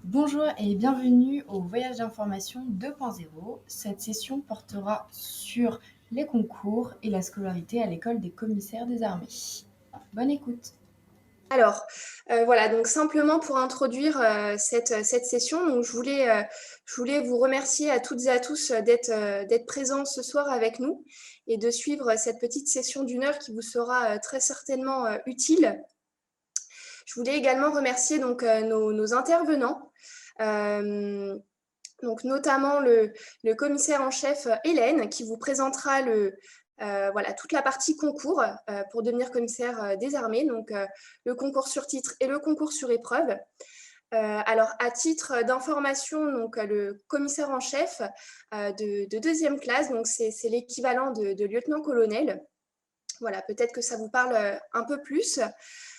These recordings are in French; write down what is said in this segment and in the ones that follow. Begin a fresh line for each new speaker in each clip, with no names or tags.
Bonjour et bienvenue au Voyage d'information 2.0. Cette session portera sur les concours et la scolarité à l'école des commissaires des armées. Bonne écoute.
Alors, voilà, donc simplement pour introduire cette session, donc je voulais vous remercier à toutes et à tous d'être présents ce soir avec nous et de suivre cette petite session d'une heure qui vous sera très certainement utile. Je voulais également remercier donc nos intervenants. Donc notamment le commissaire en chef Hélène qui vous présentera voilà, toute la partie concours pour devenir commissaire des armées, donc le concours sur titre et le concours sur épreuve. Alors, à titre d'information, donc le commissaire en chef de deuxième classe, donc c'est l'équivalent de lieutenant-colonel. Voilà, peut-être que ça vous parle un peu plus.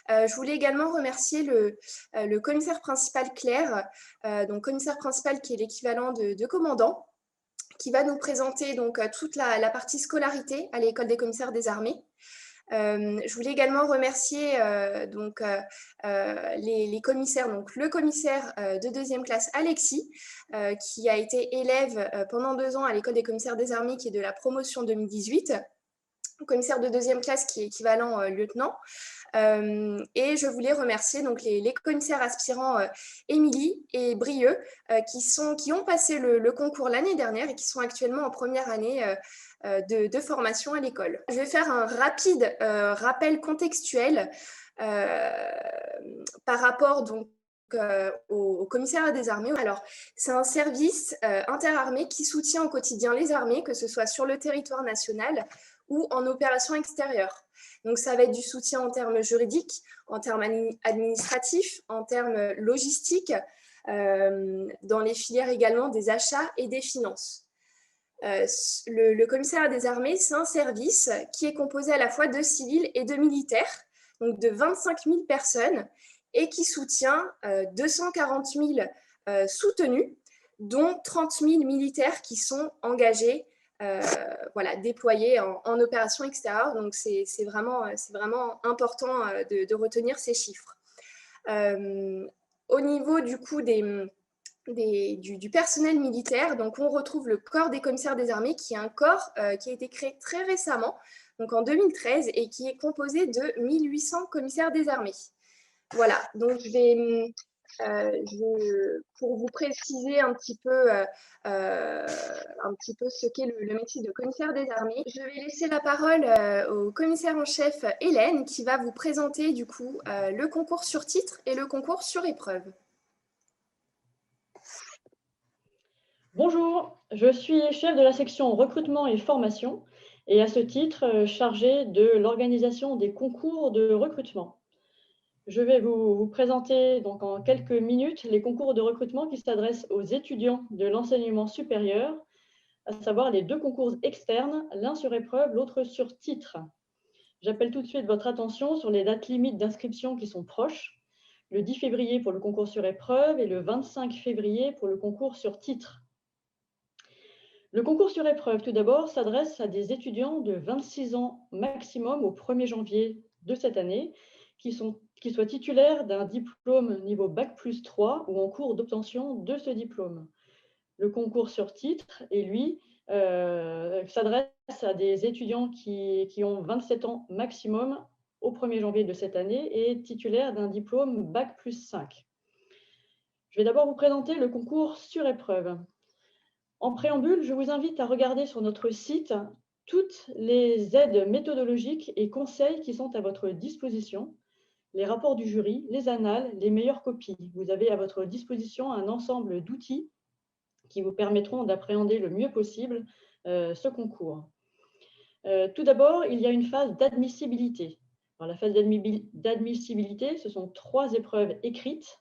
Je voulais également remercier le commissaire principal Claire, donc commissaire principal qui est l'équivalent de commandant, qui va nous présenter donc toute la partie scolarité à l'école des commissaires des armées. Je voulais également remercier les commissaires, donc le commissaire de deuxième classe Alexis, qui a été élève pendant 2 ans à l'école des commissaires des armées, qui est de la promotion 2018, commissaire de deuxième classe qui est équivalent lieutenant. Et je voulais remercier donc les commissaires aspirants Émilie et Brieux qui ont passé le concours l'année dernière et qui sont actuellement en première année de formation à l'école. Je vais faire un rapide rappel contextuel par rapport donc au commissariat des armées. Alors, c'est un service interarmées qui soutient au quotidien les armées, que ce soit sur le territoire national ou en opération extérieure. Donc, ça va être du soutien en termes juridiques, en termes administratifs, en termes logistiques, dans les filières également des achats et des finances. Le commissariat des armées, c'est un service qui est composé à la fois de civils et de militaires, donc de 25 000 personnes, et qui soutient 240 000 soutenus, dont 30 000 militaires qui sont engagés, voilà, déployés en opération extérieure. Donc, c'est vraiment important de retenir ces chiffres. Au niveau du coup du personnel militaire, donc on retrouve le corps des commissaires des armées, qui est un corps qui a été créé très récemment, donc en 2013, et qui est composé de 1800 commissaires des armées. Voilà, donc pour vous préciser un petit peu ce qu'est le métier de commissaire des armées, je vais laisser la parole au commissaire en chef Hélène, qui va vous présenter du coup le concours sur titre et le concours sur épreuve.
Bonjour, je suis chef de la section recrutement et formation et à ce titre chargée de l'organisation des concours de recrutement. Je vais vous présenter donc en quelques minutes les concours de recrutement qui s'adressent aux étudiants de l'enseignement supérieur, à savoir les 2 concours externes, l'un sur épreuve, l'autre sur titre. J'appelle tout de suite votre attention sur les dates limites d'inscription qui sont proches, le 10 février pour le concours sur épreuve et le 25 février pour le concours sur titre. Le concours sur épreuve, tout d'abord, s'adresse à des étudiants de 26 ans maximum au 1er janvier de cette année, qui soient titulaires d'un diplôme niveau Bac+3 ou en cours d'obtention de ce diplôme. Le concours sur titre, et lui, s'adresse à des étudiants qui ont 27 ans maximum au 1er janvier de cette année et titulaires d'un diplôme Bac+5. Je vais d'abord vous présenter le concours sur épreuve. En préambule, je vous invite à regarder sur notre site toutes les aides méthodologiques et conseils qui sont à votre disposition, les rapports du jury, les annales, les meilleures copies. Vous avez à votre disposition un ensemble d'outils qui vous permettront d'appréhender le mieux possible ce concours. Tout d'abord, il y a une phase d'admissibilité. La phase d'admissibilité, ce sont 3 épreuves écrites.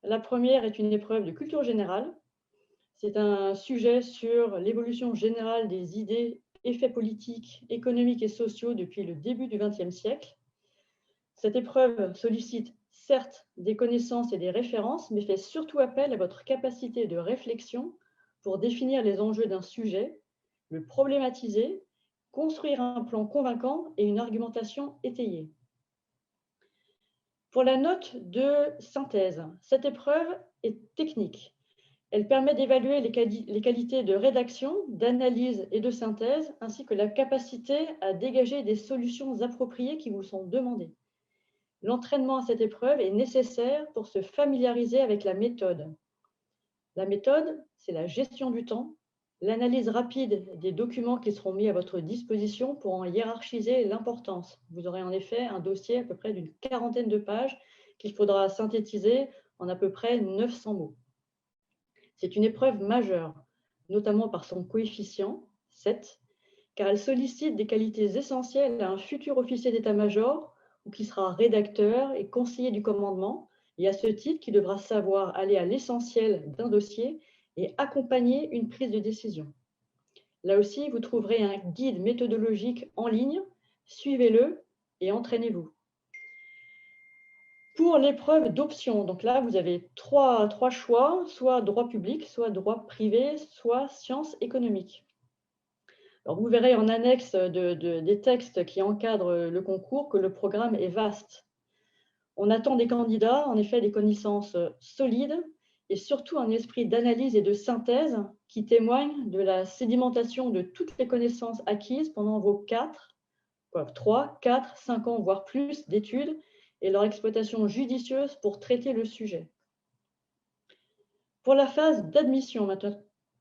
La première est une épreuve de culture générale. C'est un sujet sur l'évolution générale des idées et faits politiques, économiques et sociaux depuis le début du XXe siècle. Cette épreuve sollicite certes des connaissances et des références, mais fait surtout appel à votre capacité de réflexion pour définir les enjeux d'un sujet, le problématiser, construire un plan convaincant et une argumentation étayée. Pour la note de synthèse, cette épreuve est technique. Elle permet d'évaluer les qualités de rédaction, d'analyse et de synthèse, ainsi que la capacité à dégager des solutions appropriées qui vous sont demandées. L'entraînement à cette épreuve est nécessaire pour se familiariser avec la méthode. La méthode, c'est la gestion du temps, l'analyse rapide des documents qui seront mis à votre disposition pour en hiérarchiser l'importance. Vous aurez en effet un dossier à peu près d'une 40aine de pages qu'il faudra synthétiser en à peu près 900 mots. C'est une épreuve majeure, notamment par son coefficient, 7, car elle sollicite des qualités essentielles à un futur officier d'état-major ou qui sera rédacteur et conseiller du commandement, et à ce titre, qui devra savoir aller à l'essentiel d'un dossier et accompagner une prise de décision. Là aussi, vous trouverez un guide méthodologique en ligne, suivez-le et entraînez-vous. Pour l'épreuve d'option, donc là, vous avez trois choix, soit droit public, soit droit privé, soit sciences économiques. Alors, vous verrez en annexe des textes qui encadrent le concours que le programme est vaste. On attend des candidats, en effet, des connaissances solides et surtout un esprit d'analyse et de synthèse qui témoigne de la sédimentation de toutes les connaissances acquises pendant vos 3, 4, 5 ans, voire plus d'études et leur exploitation judicieuse pour traiter le sujet. Pour la phase d'admission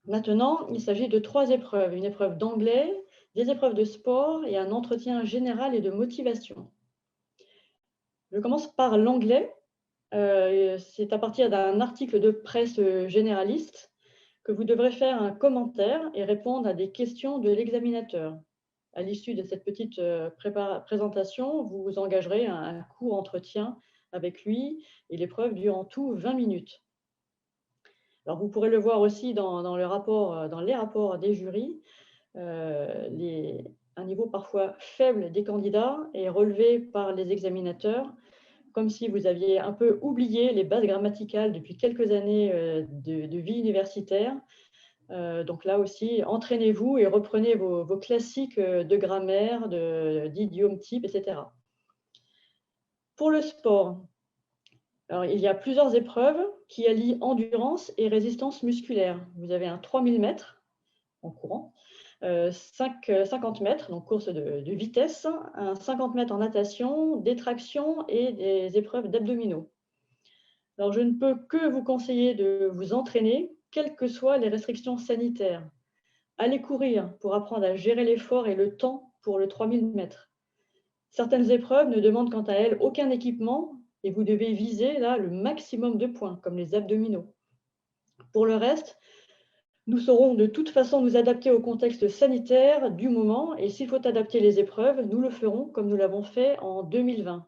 maintenant, il s'agit de 3 épreuves. Une épreuve d'anglais, des épreuves de sport et un entretien général et de motivation. Je commence par l'anglais. C'est à partir d'un article de presse généraliste que vous devrez faire un commentaire et répondre à des questions de l'examinateur. À l'issue de cette petite présentation, vous vous engagerez à un court entretien avec lui et l'épreuve dure en tout 20 minutes. Alors, vous pourrez le voir aussi dans les rapports des jurys, un niveau parfois faible des candidats est relevé par les examinateurs, comme si vous aviez un peu oublié les bases grammaticales depuis quelques années de vie universitaire. Donc là aussi, entraînez-vous et reprenez vos classiques de grammaire, d'idiomes types, etc. Pour le sport, alors, il y a plusieurs épreuves qui allient endurance et résistance musculaire. Vous avez un 3000 mètres en courant, 50 mètres, donc course de vitesse, un 50 mètres en natation, des tractions et des épreuves d'abdominaux. Alors, je ne peux que vous conseiller de vous entraîner, quelles que soient les restrictions sanitaires. Allez courir pour apprendre à gérer l'effort et le temps pour le 3000 mètres. Certaines épreuves ne demandent quant à elles aucun équipement et vous devez viser là le maximum de points, comme les abdominaux. Pour le reste, nous saurons de toute façon nous adapter au contexte sanitaire du moment et s'il faut adapter les épreuves, nous le ferons comme nous l'avons fait en 2020.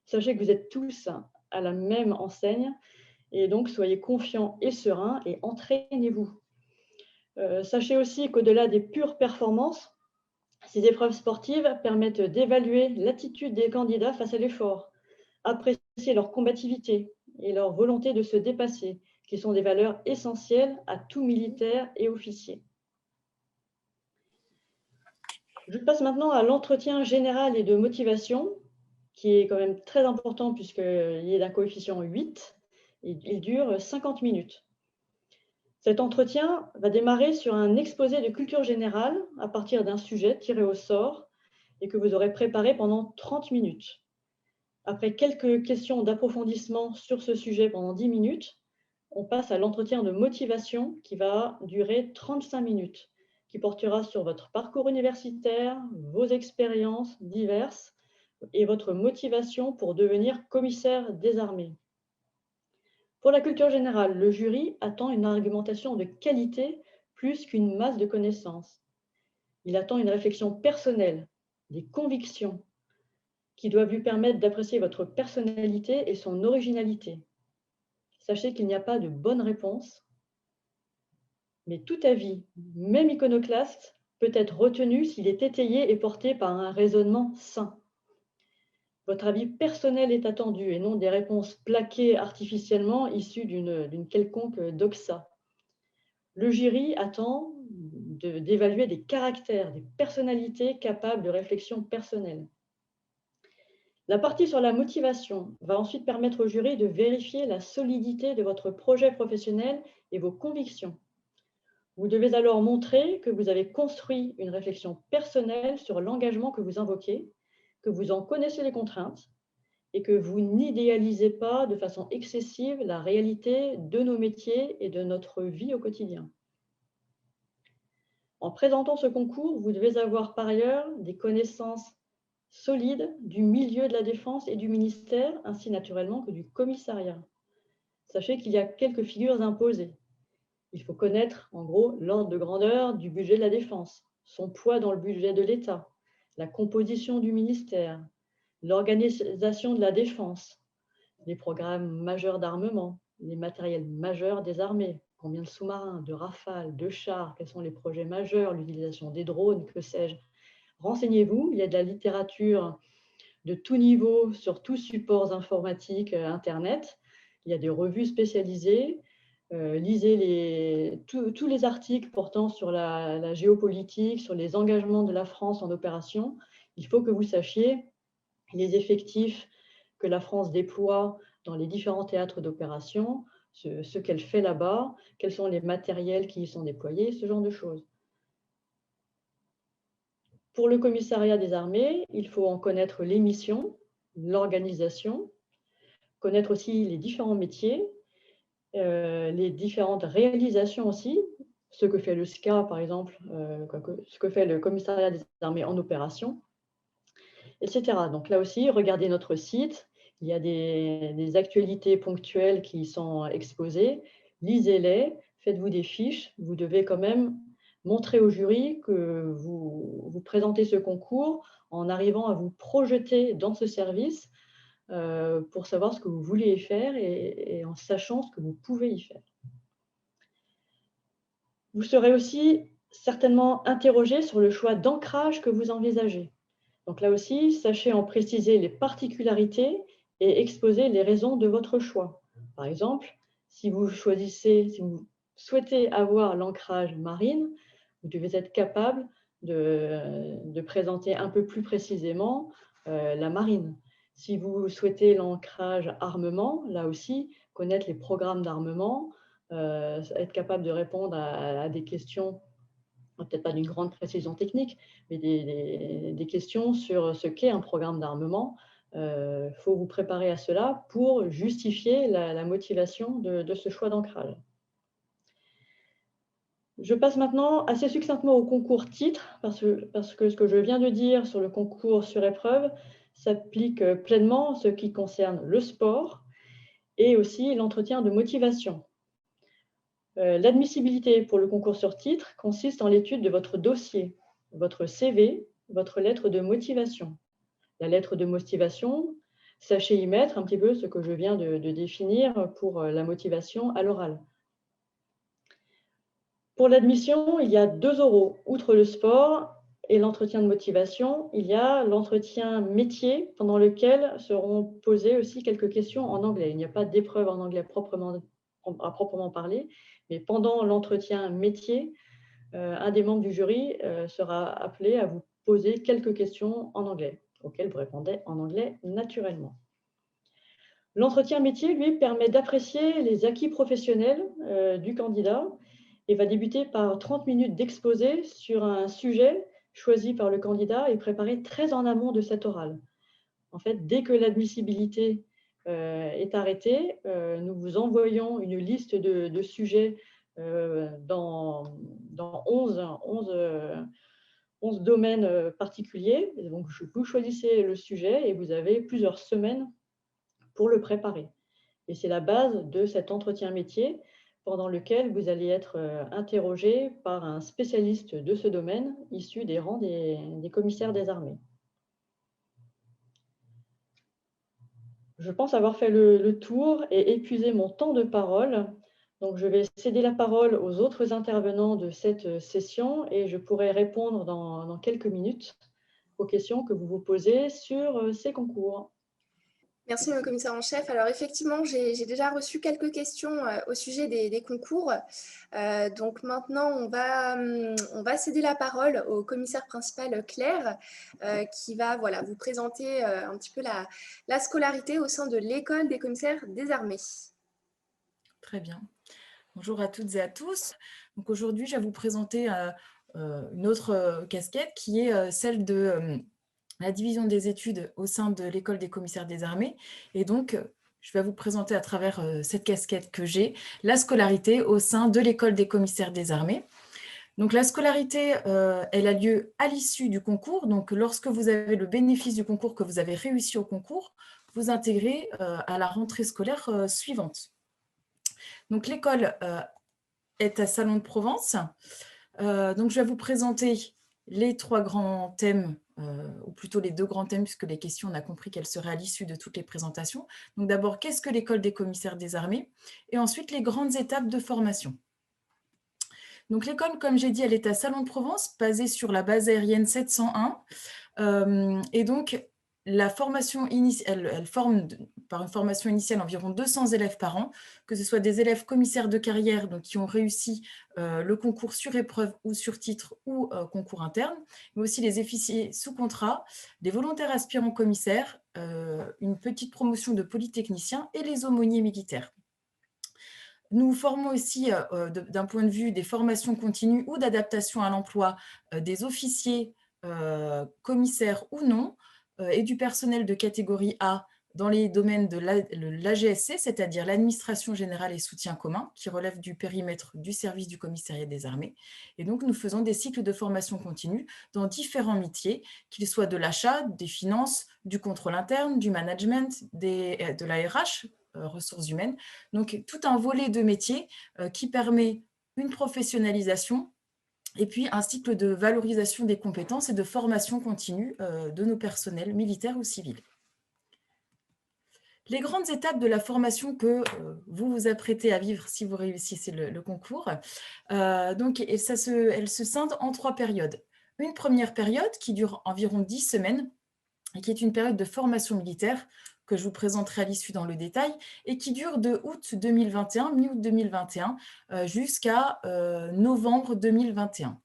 Sachez que vous êtes tous à la même enseigne et donc soyez confiants et sereins et entraînez-vous. Sachez aussi qu'au-delà des pures performances, ces épreuves sportives permettent d'évaluer l'attitude des candidats face à l'effort, apprécier leur combativité et leur volonté de se dépasser, qui sont des valeurs essentielles à tout militaire et officier. Je passe maintenant à l'entretien général et de motivation, qui est quand même très important puisqu'il est d'un coefficient 8 et il dure 50 minutes. Cet entretien va démarrer sur un exposé de culture générale à partir d'un sujet tiré au sort et que vous aurez préparé pendant 30 minutes. Après quelques questions d'approfondissement sur ce sujet pendant 10 minutes, on passe à l'entretien de motivation qui va durer 35 minutes, qui portera sur votre parcours universitaire, vos expériences diverses et votre motivation pour devenir commissaire des armées. Pour la culture générale, le jury attend une argumentation de qualité plus qu'une masse de connaissances. Il attend une réflexion personnelle, des convictions, qui doivent lui permettre d'apprécier votre personnalité et son originalité. Sachez qu'il n'y a pas de bonne réponse, mais tout avis, même iconoclaste, peut être retenu s'il est étayé et porté par un raisonnement sain. Votre avis personnel est attendu et non des réponses plaquées artificiellement issues d'une quelconque doxa. Le jury attend d'évaluer des caractères, des personnalités capables de réflexion personnelle. La partie sur la motivation va ensuite permettre au jury de vérifier la solidité de votre projet professionnel et vos convictions. Vous devez alors montrer que vous avez construit une réflexion personnelle sur l'engagement que vous invoquez, que vous en connaissez les contraintes et que vous n'idéalisez pas de façon excessive la réalité de nos métiers et de notre vie au quotidien. En présentant ce concours, vous devez avoir par ailleurs des connaissances solides du milieu de la défense et du ministère, ainsi naturellement que du commissariat. Sachez qu'il y a quelques figures imposées. Il faut connaître, en gros, l'ordre de grandeur du budget de la défense, son poids dans le budget de l'État, la composition du ministère, l'organisation de la défense, les programmes majeurs d'armement, les matériels majeurs des armées, combien de sous-marins, de rafales, de chars, quels sont les projets majeurs, l'utilisation des drones, que sais-je. Renseignez-vous, il y a de la littérature de tout niveau sur tous supports informatiques, Internet. Il y a des revues spécialisées. Lisez tous les articles portant sur la géopolitique, sur les engagements de la France en opération. Il faut que vous sachiez les effectifs que la France déploie dans les différents théâtres d'opération, ce qu'elle fait là-bas, quels sont les matériels qui y sont déployés, ce genre de choses. Pour le commissariat des armées, il faut en connaître les missions, l'organisation, connaître aussi les différents métiers, les différentes réalisations aussi, ce que fait le SCA par exemple, ce que fait le commissariat des armées en opération, etc. Donc là aussi, regardez notre site, il y a des actualités ponctuelles qui y sont exposées, lisez-les, faites-vous des fiches, vous devez quand même montrer au jury que vous présentez ce concours en arrivant à vous projeter dans ce service pour savoir ce que vous voulez y faire et en sachant ce que vous pouvez y faire. Vous serez aussi certainement interrogé sur le choix d'ancrage que vous envisagez. Donc là aussi, sachez en préciser les particularités et exposer les raisons de votre choix. Par exemple, si vous souhaitez avoir l'ancrage marine, vous devez être capable de présenter un peu plus précisément la marine. Si vous souhaitez l'ancrage armement, là aussi, connaître les programmes d'armement, être capable de répondre à des questions, peut-être pas d'une grande précision technique, mais des questions sur ce qu'est un programme d'armement. Il faut vous préparer à cela pour justifier la motivation de ce choix d'ancrage. Je passe maintenant assez succinctement au concours titre, parce que ce que je viens de dire sur le concours sur épreuve s'applique pleinement en ce qui concerne le sport et aussi l'entretien de motivation. L'admissibilité pour le concours sur titre consiste en l'étude de votre dossier, votre CV, votre lettre de motivation. La lettre de motivation, sachez y mettre un petit peu ce que je viens de définir pour la motivation à l'oral. Pour l'admission, il y a 2 oraux. Outre le sport et l'entretien de motivation, il y a l'entretien métier pendant lequel seront posées aussi quelques questions en anglais. Il n'y a pas d'épreuve en anglais à proprement parler, mais pendant l'entretien métier, un des membres du jury sera appelé à vous poser quelques questions en anglais, auxquelles vous répondez en anglais naturellement. L'entretien métier, lui, permet d'apprécier les acquis professionnels du candidat et va débuter par 30 minutes d'exposé sur un sujet choisi par le candidat et préparé très en amont de cet oral. En fait, dès que l'admissibilité est arrêtée, nous vous envoyons une liste de sujets dans 11 domaines particuliers. Et donc, vous choisissez le sujet et vous avez plusieurs semaines pour le préparer. Et c'est la base de cet entretien métier pendant lequel vous allez être interrogé par un spécialiste de ce domaine issu des rangs des commissaires des armées. Je pense avoir fait le tour et épuisé mon temps de parole. Donc, je vais céder la parole aux autres intervenants de cette session et je pourrai répondre dans quelques minutes aux questions que vous vous posez sur ces concours.
Merci, le commissaire en chef. Alors effectivement, j'ai déjà reçu quelques questions au sujet des concours. Donc maintenant, on va céder la parole au commissaire principal Claire, qui va voilà, vous présenter un petit peu la scolarité au sein de l'école des commissaires des armées.
Très bien. Bonjour à toutes et à tous. Donc aujourd'hui, je vais vous présenter une autre casquette qui est celle de la division des études au sein de l'école des commissaires des armées. Et donc, je vais vous présenter à travers cette casquette que j'ai, la scolarité au sein de l'école des commissaires des armées. Donc la scolarité, elle a lieu à l'issue du concours. Donc lorsque vous avez le bénéfice du concours, que vous avez réussi au concours, vous intégrez à la rentrée scolaire suivante. Donc l'école est à Salon de Provence. Donc je vais vous présenter les 3 grands thèmes, ou plutôt les 2 grands thèmes, puisque les questions, on a compris qu'elles seraient à l'issue de toutes les présentations. Donc d'abord, qu'est-ce que l'école des commissaires des armées? Et ensuite, les grandes étapes de formation. Donc l'école, comme j'ai dit, elle est à Salon de Provence, basée sur la base aérienne 701. Et donc, la formation initiale, elle forme par une formation initiale environ 200 élèves par an, que ce soit des élèves commissaires de carrière, donc qui ont réussi le concours sur épreuve ou sur titre ou concours interne, mais aussi les officiers sous contrat, des volontaires aspirants commissaires, une petite promotion de polytechniciens et les aumôniers militaires. Nous formons aussi, d'un point de vue des formations continues ou d'adaptation à l'emploi, des officiers, commissaires ou non, et du personnel de catégorie A dans les domaines de l'AGSC, c'est-à-dire l'administration générale et soutien commun, qui relève du périmètre du service du commissariat des armées. Et donc, nous faisons des cycles de formation continue dans différents métiers, qu'ils soient de l'achat, des finances, du contrôle interne, du management, de la RH, ressources humaines. Donc, tout un volet de métiers qui permet une professionnalisation et puis un cycle de valorisation des compétences et de formation continue de nos personnels militaires ou civils. Les grandes étapes de la formation que vous vous apprêtez à vivre si vous réussissez le concours, donc, elles se scindent en 3 périodes. Une première période qui dure environ 10 semaines et qui est une période de formation militaire que je vous présenterai à l'issue dans le détail, et qui dure de août 2021, mi-août 2021, jusqu'à novembre 2021.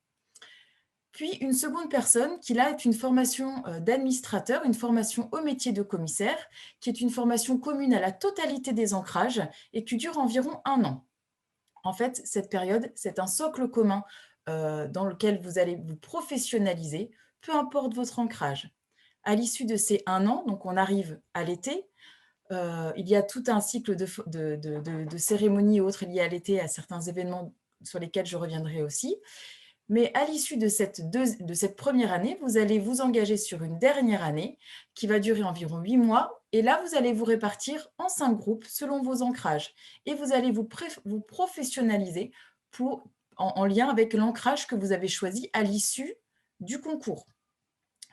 Puis une seconde personne qui là est une formation d'administrateur, une formation au métier de commissaire, qui est une formation commune à la totalité des ancrages et qui dure environ 1 an. En fait, cette période, c'est un socle commun dans lequel vous allez vous professionnaliser, peu importe votre ancrage. À l'issue de ces 1 an, donc on arrive à l'été, il y a tout un cycle de cérémonies et autres liées à l'été, à certains événements sur lesquels je reviendrai aussi. Mais à l'issue de cette première année, vous allez vous engager sur une dernière année qui va durer environ 8 mois. Et là, vous allez vous répartir en 5 groupes selon vos ancrages. Et vous allez vous professionnaliser en lien avec l'ancrage que vous avez choisi à l'issue du concours.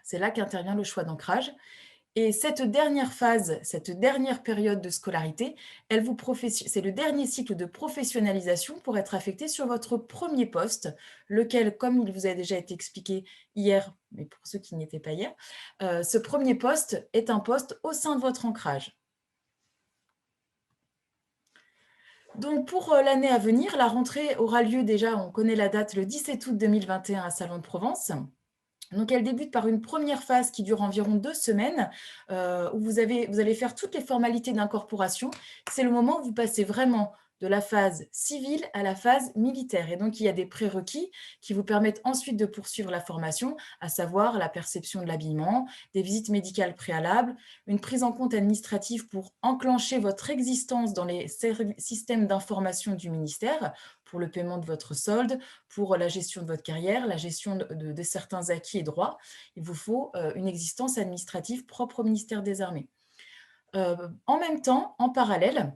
C'est là qu'intervient le choix d'ancrage. Et cette dernière phase, cette dernière période de scolarité, c'est le dernier cycle de professionnalisation pour être affecté sur votre premier poste, lequel, comme il vous a déjà été expliqué hier, mais pour ceux qui n'y étaient pas hier, ce premier poste est un poste au sein de votre ancrage. Donc pour l'année à venir, la rentrée aura lieu déjà, on connaît la date, le 17 août 2021 à Salon de Provence. Donc, elle débute par une première phase qui dure environ 2 semaines, où vous allez faire toutes les formalités d'incorporation. C'est le moment où vous passez vraiment de la phase civile à la phase militaire. Et donc, il y a des prérequis qui vous permettent ensuite de poursuivre la formation, à savoir la perception de l'habillement, des visites médicales préalables, une prise en compte administrative pour enclencher votre existence dans les systèmes d'information du ministère, pour le paiement de votre solde, pour la gestion de votre carrière, la gestion de certains acquis et droits. Il vous faut une existence administrative propre au ministère des Armées. En même temps, en parallèle,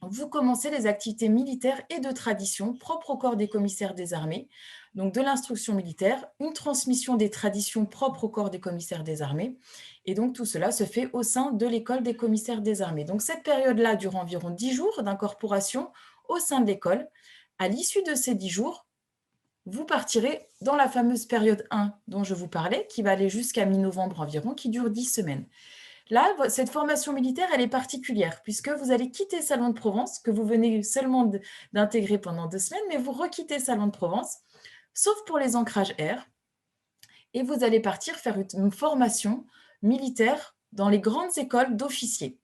vous commencez les activités militaires et de tradition propres au corps des commissaires des armées, donc de l'instruction militaire, une transmission des traditions propres au corps des commissaires des armées, et donc tout cela se fait au sein de l'école des commissaires des armées. Donc cette période-là dure environ 10 jours d'incorporation au sein de l'école. À l'issue de ces 10 jours, vous partirez dans la fameuse période 1 dont je vous parlais, qui va aller jusqu'à mi-novembre environ, qui dure 10 semaines. Là, cette formation militaire, elle est particulière puisque vous allez quitter Salon de Provence, que vous venez seulement d'intégrer pendant 2 semaines, mais vous requittez Salon de Provence, sauf pour les ancrages air, et vous allez partir faire une formation militaire dans les grandes écoles d'officiers.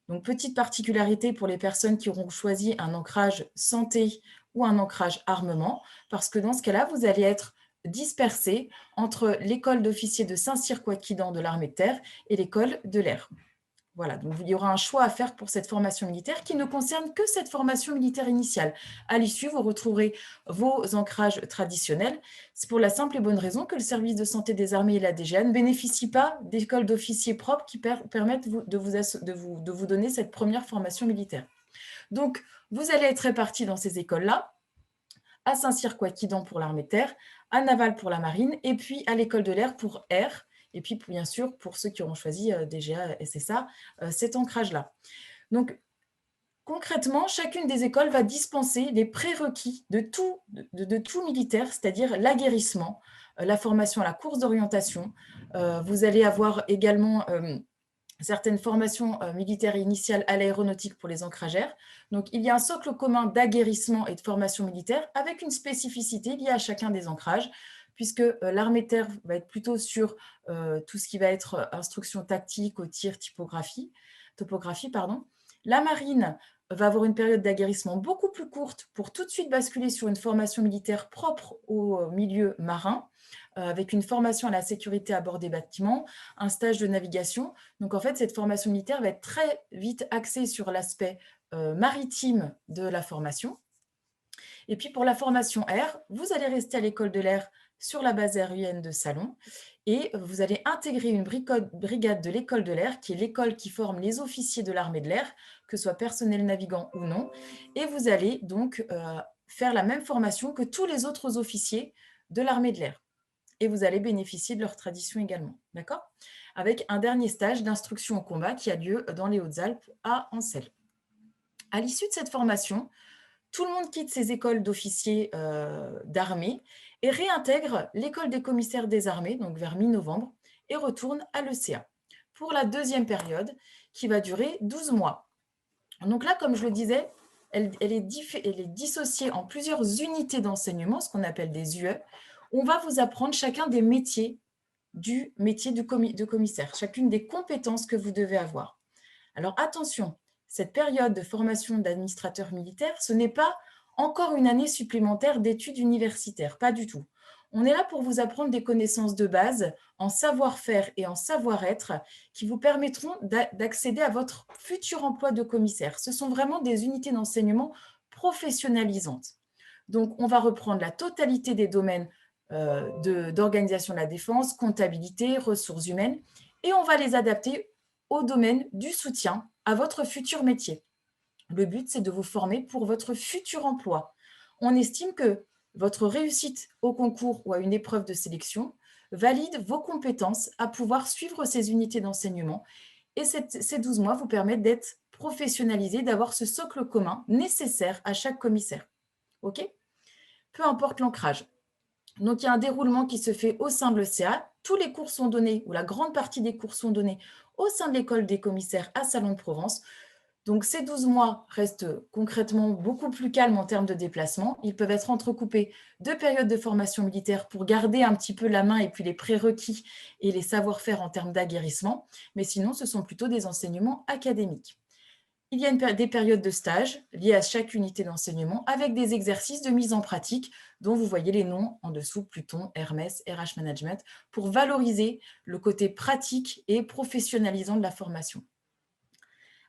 Donc, petite particularité pour les personnes qui auront choisi un ancrage santé ou un ancrage armement, parce que dans ce cas-là, vous allez être dispersés entre l'école d'officiers de Saint-Cyr-Couaquidan de l'armée de terre et l'école de l'air. Voilà, donc il y aura un choix à faire pour cette formation militaire qui ne concerne que cette formation militaire initiale. À l'issue, vous retrouverez vos ancrages traditionnels. C'est pour la simple et bonne raison que le service de santé des armées et la DGA ne bénéficient pas d'écoles d'officiers propres qui permettent de vous donner cette première formation militaire. Donc, vous allez être répartis dans ces écoles-là, à Saint-Cyr-Couaquidan pour l'armée de terre, à Naval pour la marine, et puis à l'école de l'air pour air, et puis bien sûr pour ceux qui auront choisi DGA, SSA, cet ancrage-là. Donc concrètement, chacune des écoles va dispenser les prérequis de tout militaire, c'est-à-dire l'aguerrissement, la formation à la course d'orientation. Vous allez avoir également certaines formations militaires initiales à l'aéronautique pour les ancragères. Donc, il y a un socle commun d'aguerrissement et de formation militaire avec une spécificité liée à chacun des ancrages, puisque l'armée de terre va être plutôt sur tout ce qui va être instruction tactique, au tir, topographie. La marine va avoir une période d'aguerrissement beaucoup plus courte pour tout de suite basculer sur une formation militaire propre au milieu marin, avec une formation à la sécurité à bord des bâtiments, un stage de navigation. Donc en fait, cette formation militaire va être très vite axée sur l'aspect maritime de la formation. Et puis pour la formation air, vous allez rester à l'école de l'air sur la base aérienne de Salon et vous allez intégrer une brigade de l'école de l'air, qui est l'école qui forme les officiers de l'armée de l'air, que ce soit personnel navigant ou non, et vous allez donc faire la même formation que tous les autres officiers de l'armée de l'air. Et vous allez bénéficier de leur tradition également, d'accord? Avec un dernier stage d'instruction au combat qui a lieu dans les Hautes-Alpes à Ancel. À l'issue de cette formation, tout le monde quitte ses écoles d'officiers d'armée et réintègre l'école des commissaires des armées, donc vers mi-novembre, et retourne à l'ECA pour la deuxième période qui va durer 12 mois. Donc là, comme je le disais, elle est dissociée en plusieurs unités d'enseignement, ce qu'on appelle des UE. On va vous apprendre chacun des métiers du métier de commissaire, chacune des compétences que vous devez avoir. Alors attention, cette période de formation d'administrateur militaire, ce n'est pas encore une année supplémentaire d'études universitaires, pas du tout. On est là pour vous apprendre des connaissances de base en savoir-faire et en savoir-être qui vous permettront d'accéder à votre futur emploi de commissaire. Ce sont vraiment des unités d'enseignement professionnalisantes. Donc, on va reprendre la totalité des domaines d'organisation de la défense, comptabilité, ressources humaines, et on va les adapter au domaine du soutien à votre futur métier. Le but, c'est de vous former pour votre futur emploi. On estime que votre réussite au concours ou à une épreuve de sélection valide vos compétences à pouvoir suivre ces unités d'enseignement. Et ces 12 mois vous permettent d'être professionnalisé, d'avoir ce socle commun nécessaire à chaque commissaire. OK ? Peu importe l'ancrage. Donc, il y a un déroulement qui se fait au sein de l'ECA. Tous les cours sont donnés, ou la grande partie des cours sont donnés au sein de l'école des commissaires à Salon de Provence. Donc, ces 12 mois restent concrètement beaucoup plus calmes en termes de déplacement. Ils peuvent être entrecoupés de périodes de formation militaire pour garder un petit peu la main et puis les prérequis et les savoir-faire en termes d'aguerrissement. Mais sinon, ce sont plutôt des enseignements académiques. Il y a des périodes de stage liées à chaque unité d'enseignement avec des exercices de mise en pratique dont vous voyez les noms en dessous, Pluton, Hermès, RH Management, pour valoriser le côté pratique et professionnalisant de la formation.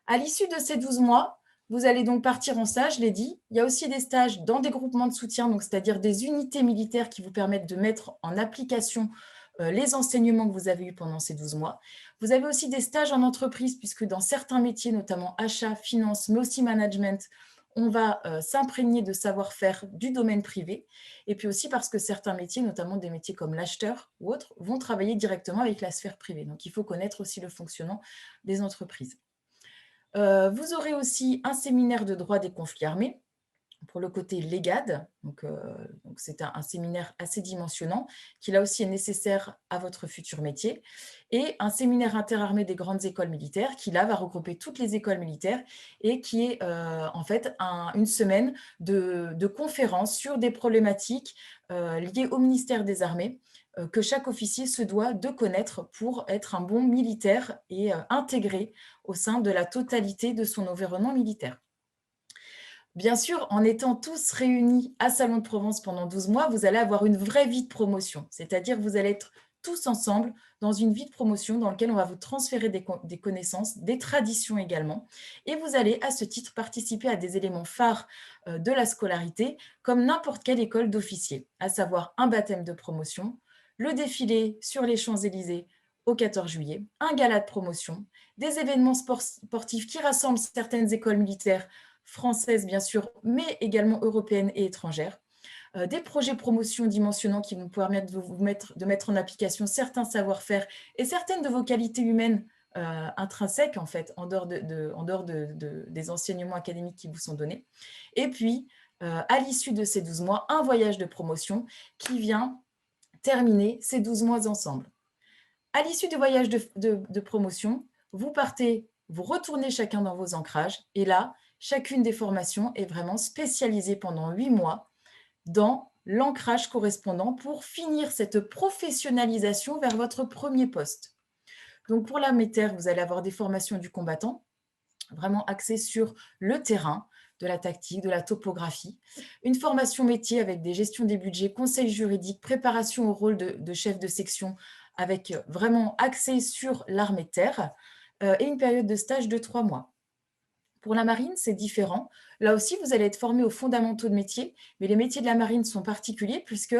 À l'issue de ces 12 mois, vous allez donc partir en stage, je l'ai dit. Il y a aussi des stages dans des groupements de soutien, donc c'est-à-dire des unités militaires qui vous permettent de mettre en application les enseignements que vous avez eus pendant ces 12 mois. Vous avez aussi des stages en entreprise, puisque dans certains métiers, notamment achat, finance, mais aussi management, on va s'imprégner de savoir-faire du domaine privé. Et puis aussi parce que certains métiers, notamment des métiers comme l'acheteur ou autres, vont travailler directement avec la sphère privée. Donc, il faut connaître aussi le fonctionnement des entreprises. Vous aurez aussi un séminaire de droit des conflits armés pour le côté LEGAD, donc c'est un séminaire assez dimensionnant, qui là aussi est nécessaire à votre futur métier, et un séminaire interarmé des grandes écoles militaires, qui là va regrouper toutes les écoles militaires, et qui est en fait une semaine de conférences sur des problématiques liées au ministère des Armées, que chaque officier se doit de connaître pour être un bon militaire et intégré au sein de la totalité de son environnement militaire. Bien sûr, en étant tous réunis à Salon de Provence pendant 12 mois, vous allez avoir une vraie vie de promotion. C'est-à-dire que vous allez être tous ensemble dans une vie de promotion dans laquelle on va vous transférer des connaissances, des traditions également. Et vous allez, à ce titre, participer à des éléments phares de la scolarité, comme n'importe quelle école d'officiers, à savoir un baptême de promotion, le défilé sur les Champs-Élysées au 14 juillet, un gala de promotion, des événements sportifs qui rassemblent certaines écoles militaires françaises bien sûr, mais également européennes et étrangères. Des projets promotion dimensionnants qui vont permettre de mettre en application certains savoir-faire et certaines de vos qualités humaines intrinsèques en fait, en dehors des enseignements académiques qui vous sont donnés. Et puis, à l'issue de ces 12 mois, un voyage de promotion qui vient terminer ces 12 mois ensemble. À l'issue du voyage de promotion, vous partez, vous retournez chacun dans vos ancrages et là, chacune des formations est vraiment spécialisée pendant 8 mois dans l'ancrage correspondant pour finir cette professionnalisation vers votre premier poste. Donc pour l'armée de terre, vous allez avoir des formations du combattant, vraiment axées sur le terrain, de la tactique, de la topographie, une formation métier avec des gestions des budgets, conseils juridiques, préparation au rôle de chef de section avec vraiment axé sur l'armée de terre et une période de stage de 3 mois. Pour la marine, c'est différent. Là aussi, vous allez être formé aux fondamentaux de métier, mais les métiers de la marine sont particuliers puisque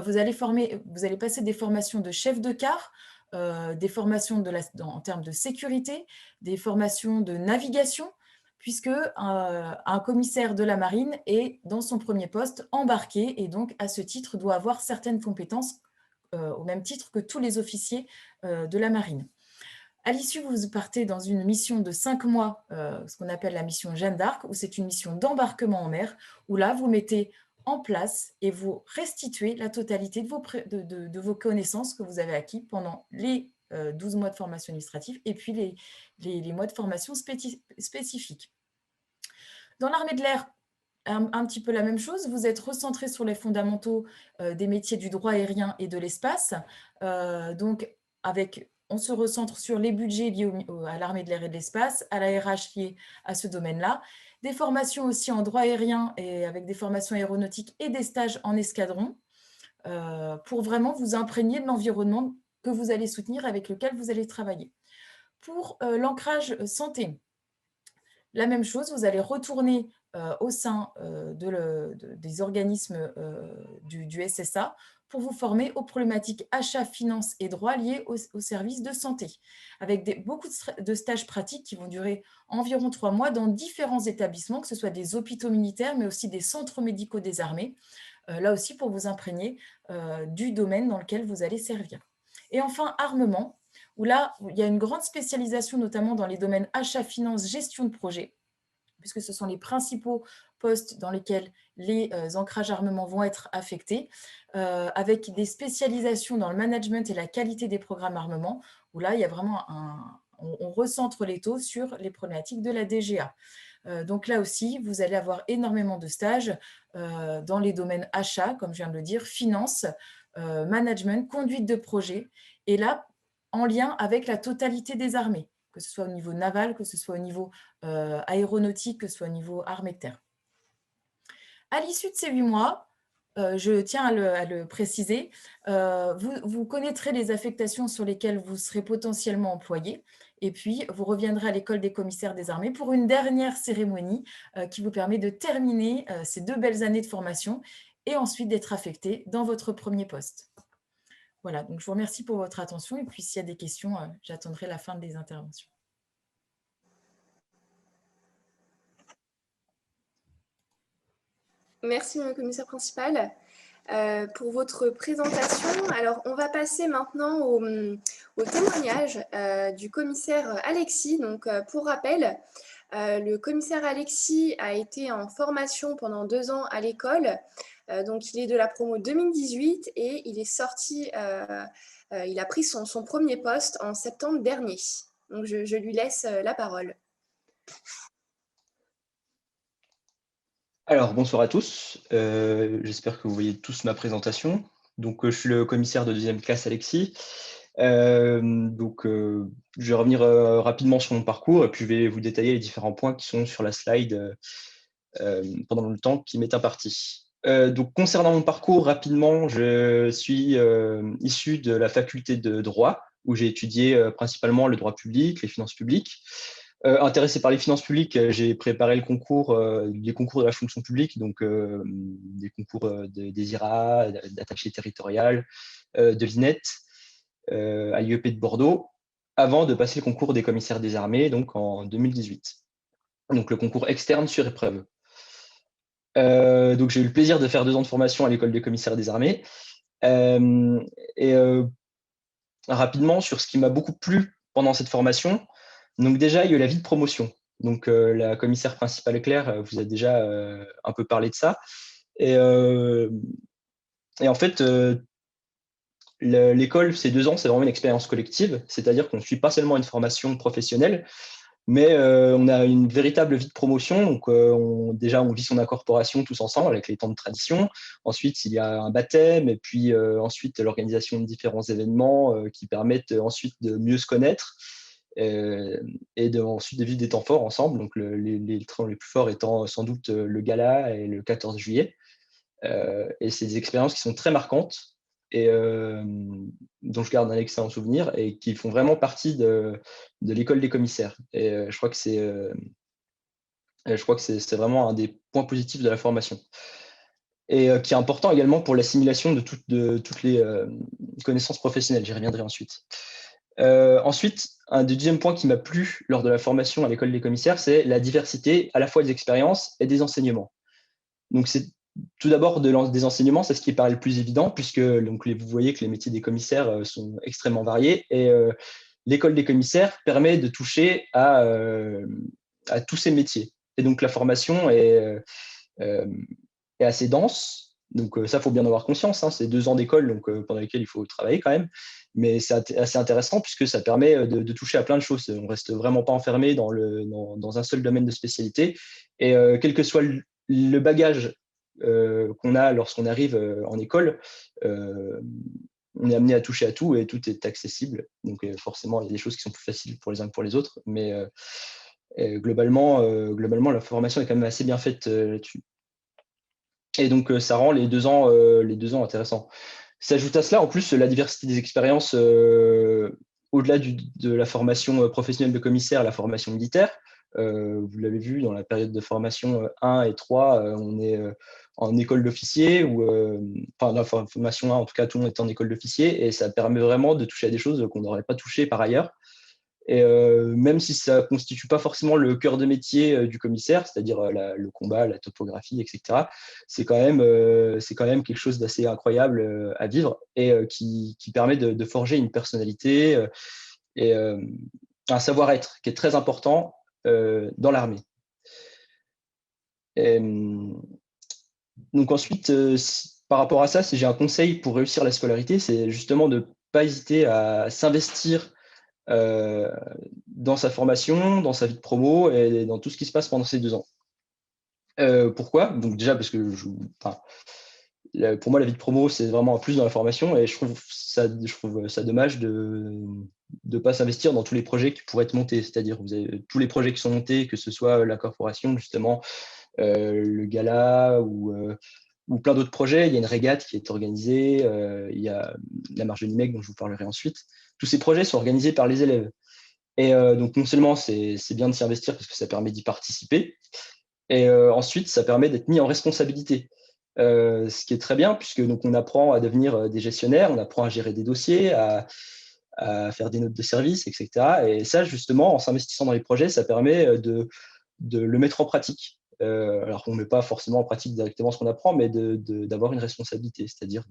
vous allez passer des formations de chef de quart, des formations en termes de sécurité, des formations de navigation, puisque un commissaire de la marine est, dans son premier poste, embarqué et donc, à ce titre, doit avoir certaines compétences au même titre que tous les officiers de la marine. À l'issue, vous partez dans une mission de 5 mois, ce qu'on appelle la mission Jeanne d'Arc, où c'est une mission d'embarquement en mer, où là, vous mettez en place et vous restituez la totalité de vos connaissances que vous avez acquis pendant les 12 mois de formation administrative et puis les mois de formation spécifiques. Dans l'armée de l'air, un petit peu la même chose, vous êtes recentré sur les fondamentaux des métiers du droit aérien et de l'espace, donc on se recentre sur les budgets liés à l'armée de l'air et de l'espace, à la RH liée à ce domaine-là, des formations aussi en droit aérien et avec des formations aéronautiques et des stages en escadron pour vraiment vous imprégner de l'environnement que vous allez soutenir, avec lequel vous allez travailler. Pour l'ancrage santé, la même chose, vous allez retourner au sein des organismes du SSA pour vous former aux problématiques achats, finances et droits liés aux services de santé, avec beaucoup de stages pratiques qui vont durer environ 3 mois dans différents établissements, que ce soit des hôpitaux militaires, mais aussi des centres médicaux des armées, là aussi pour vous imprégner du domaine dans lequel vous allez servir. Et enfin, armement, où là, il y a une grande spécialisation, notamment dans les domaines achat, finance, gestion de projet, puisque ce sont les principaux postes dans lesquels les ancrages armement vont être affectés, avec des spécialisations dans le management et la qualité des programmes armement, où là, il y a vraiment on recentre les taux sur les problématiques de la DGA. Donc là aussi, vous allez avoir énormément de stages dans les domaines achats, comme je viens de le dire, finance, management, conduite de projet, et là, en lien avec la totalité des armées, que ce soit au niveau naval, que ce soit au niveau aéronautique, que ce soit au niveau armée de terre. À l'issue de ces 8 mois, je tiens à le préciser, vous connaîtrez les affectations sur lesquelles vous serez potentiellement employé, et puis vous reviendrez à l'école des commissaires des armées pour une dernière cérémonie qui vous permet de terminer ces 2 belles années de formation et ensuite d'être affecté dans votre premier poste. Voilà, donc je vous remercie pour votre attention, et puis s'il y a des questions, j'attendrai la fin des interventions.
Merci, commissaire principal, pour votre présentation. Alors, on va passer maintenant au témoignage du commissaire Alexis. Donc, pour rappel, Le commissaire Alexis a été en formation pendant 2 ans à l'école. Donc, il est de la promo 2018 et il est sorti, il a pris son premier poste en septembre dernier. Donc, je lui laisse la parole.
Alors, bonsoir à tous. J'espère que vous voyez tous ma présentation. Donc, je suis le commissaire de deuxième classe, Alexis. Je vais revenir rapidement sur mon parcours et puis je vais vous détailler les différents points qui sont sur la slide pendant le temps qui m'est imparti. Donc, concernant mon parcours, rapidement, je suis issu de la faculté de droit où j'ai étudié principalement le droit public, les finances publiques. Intéressé par les finances publiques, j'ai préparé les concours de la fonction publique, donc des concours des IRA, d'attaché territorial, de l'INET, à l'IEP de Bordeaux, avant de passer le concours des commissaires des armées, donc en 2018. Donc le concours externe sur épreuve. Donc j'ai eu le plaisir de faire 2 ans de formation à l'école des commissaires des armées. Rapidement, sur ce qui m'a beaucoup plu pendant cette formation, donc déjà, il y a eu la vie de promotion. Donc la commissaire principale Claire vous a déjà un peu parlé de ça. Et en fait, l'école, ces 2 ans, c'est vraiment une expérience collective, c'est-à-dire qu'on ne suit pas seulement une formation professionnelle, mais on a une véritable vie de promotion. Donc déjà, on vit son incorporation tous ensemble avec les temps de tradition. Ensuite, il y a un baptême et puis ensuite l'organisation de différents événements qui permettent ensuite de mieux se connaître et ensuite de vivre des temps forts ensemble. Donc les temps les plus forts étant sans doute le gala et le 14 juillet. Et c'est des expériences qui sont très marquantes et dont je garde un excellent souvenir et qui font vraiment partie de l'école des commissaires. Et je crois que c'est vraiment un des points positifs de la formation. Et qui est important également pour l'assimilation de toutes les connaissances professionnelles. J'y reviendrai ensuite. Ensuite, un deuxième point qui m'a plu lors de la formation à l'école des commissaires, c'est la diversité à la fois des expériences et des enseignements. Donc, c'est tout d'abord des enseignements, c'est ce qui paraît le plus évident, puisque donc, vous voyez que les métiers des commissaires sont extrêmement variés et l'école des commissaires permet de toucher à tous ces métiers. Et donc, la formation est assez dense. Donc, ça, il faut bien avoir conscience. Hein. C'est 2 ans d'école donc, pendant lesquels il faut travailler quand même. Mais c'est assez intéressant puisque ça permet de toucher à plein de choses. On ne reste vraiment pas enfermé dans un seul domaine de spécialité. Et quel que soit le bagage qu'on a lorsqu'on arrive en école, on est amené à toucher à tout et tout est accessible. Donc forcément, il y a des choses qui sont plus faciles pour les uns que pour les autres. Mais globalement, la formation est quand même assez bien faite là-dessus. Et donc, ça rend les 2 ans intéressants. S'ajoute à cela, en plus, la diversité des expériences au-delà de la formation professionnelle de commissaire, la formation militaire. Vous l'avez vu, dans la période de formation 1 et 3, on est en école d'officier, enfin, dans la formation 1, en tout cas, tout le monde est en école d'officier, et ça permet vraiment de toucher à des choses qu'on n'aurait pas touchées par ailleurs. Et même si ça ne constitue pas forcément le cœur de métier du commissaire, c'est-à-dire le combat, la topographie, etc., c'est quand même quelque chose d'assez incroyable à vivre et qui permet de forger une personnalité et un savoir-être qui est très important dans l'armée. Donc ensuite, par rapport à ça, si j'ai un conseil pour réussir la scolarité, c'est justement de ne pas hésiter à s'investir dans sa formation, dans sa vie de promo et dans tout ce qui se passe pendant ces 2 ans. Pourquoi? Donc déjà parce que pour moi la vie de promo c'est vraiment un plus dans la formation et je trouve ça dommage de ne pas s'investir dans tous les projets qui pourraient être montés, c'est-à-dire vous avez tous les projets qui sont montés, que ce soit la corporation justement, le gala ou plein d'autres projets. Il y a une régate qui est organisée, il y a la marche de l'IMEC dont je vous parlerai ensuite. Tous ces projets sont organisés par les élèves. Et donc, non seulement c'est bien de s'y investir parce que ça permet d'y participer, et ensuite, ça permet d'être mis en responsabilité. Ce qui est très bien, puisque donc, on apprend à devenir des gestionnaires, on apprend à gérer des dossiers, à faire des notes de service, etc. Et ça, justement, en s'investissant dans les projets, ça permet de le mettre en pratique. Alors qu'on ne met pas forcément en pratique directement ce qu'on apprend, mais d'avoir une responsabilité, c'est-à-dire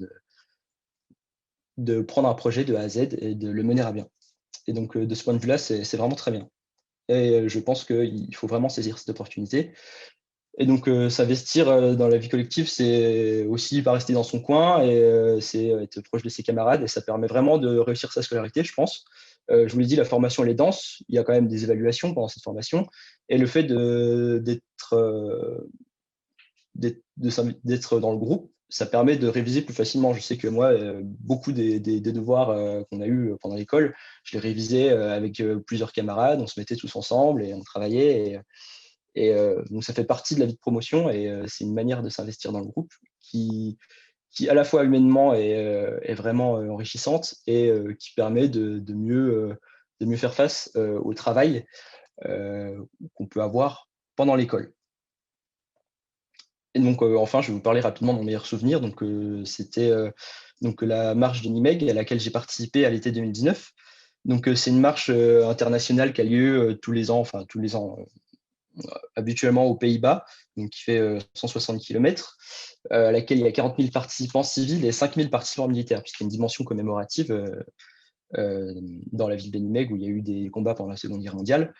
de prendre un projet de A à Z et de le mener à bien. Et donc, de ce point de vue-là, c'est vraiment très bien. Et je pense qu'il faut vraiment saisir cette opportunité. Et donc, s'investir dans la vie collective, c'est aussi pas rester dans son coin et c'est être proche de ses camarades. Et ça permet vraiment de réussir sa scolarité, je pense. Je vous l'ai dit, la formation, elle est dense. Il y a quand même des évaluations pendant cette formation. Et le fait d'être dans le groupe, ça permet de réviser plus facilement. Je sais que moi, beaucoup des devoirs qu'on a eu pendant l'école, je les révisais avec plusieurs camarades. On se mettait tous ensemble et on travaillait. Donc, ça fait partie de la vie de promotion et c'est une manière de s'investir dans le groupe qui à la fois humainement est vraiment enrichissante et qui permet de mieux faire face au travail qu'on peut avoir pendant l'école. Et donc, enfin, je vais vous parler rapidement de mon meilleur souvenir. Donc, c'était donc la marche de Nimègue à laquelle j'ai participé à l'été 2019. Donc, c'est une marche internationale qui a lieu tous les ans, habituellement aux Pays-Bas, donc qui fait 160 km, à laquelle il y a 40 000 participants civils et 5 000 participants militaires, puisqu'il y a une dimension commémorative dans la ville de Nimègue où il y a eu des combats pendant la Seconde Guerre mondiale.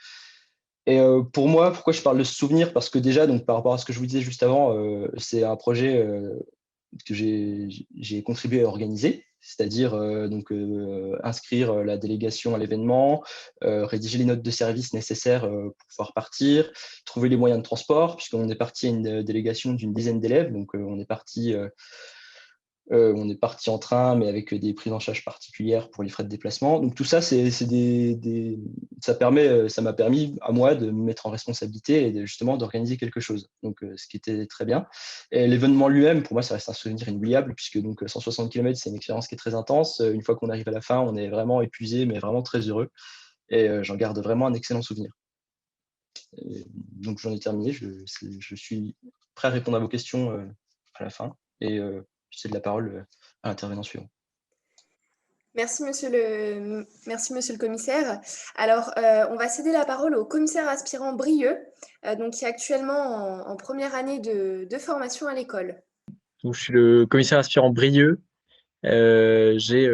Et pour moi, pourquoi je parle de ce souvenir? Parce que déjà, donc, par rapport à ce que je vous disais juste avant, c'est un projet que j'ai contribué à organiser, c'est-à-dire inscrire la délégation à l'événement, rédiger les notes de service nécessaires pour pouvoir partir, trouver les moyens de transport, puisqu'on est parti à une délégation d'une dizaine d'élèves, donc on est parti en train, mais avec des prises en charge particulières pour les frais de déplacement. Donc tout ça, ça m'a permis à moi de me mettre en responsabilité et justement d'organiser quelque chose. Donc ce qui était très bien. Et l'événement lui-même, pour moi, ça reste un souvenir inoubliable puisque donc 160 km, c'est une expérience qui est très intense. Une fois qu'on arrive à la fin, on est vraiment épuisé, mais vraiment très heureux. Et j'en garde vraiment un excellent souvenir. Donc j'en ai terminé. Je suis prêt à répondre à vos questions à la fin. Et je cède la parole à l'intervenant suivant.
Merci, monsieur le commissaire. Alors, on va céder la parole au commissaire aspirant Brieux, donc, qui est actuellement en première année de formation à l'école.
Donc, je suis le commissaire aspirant Brieux. J'ai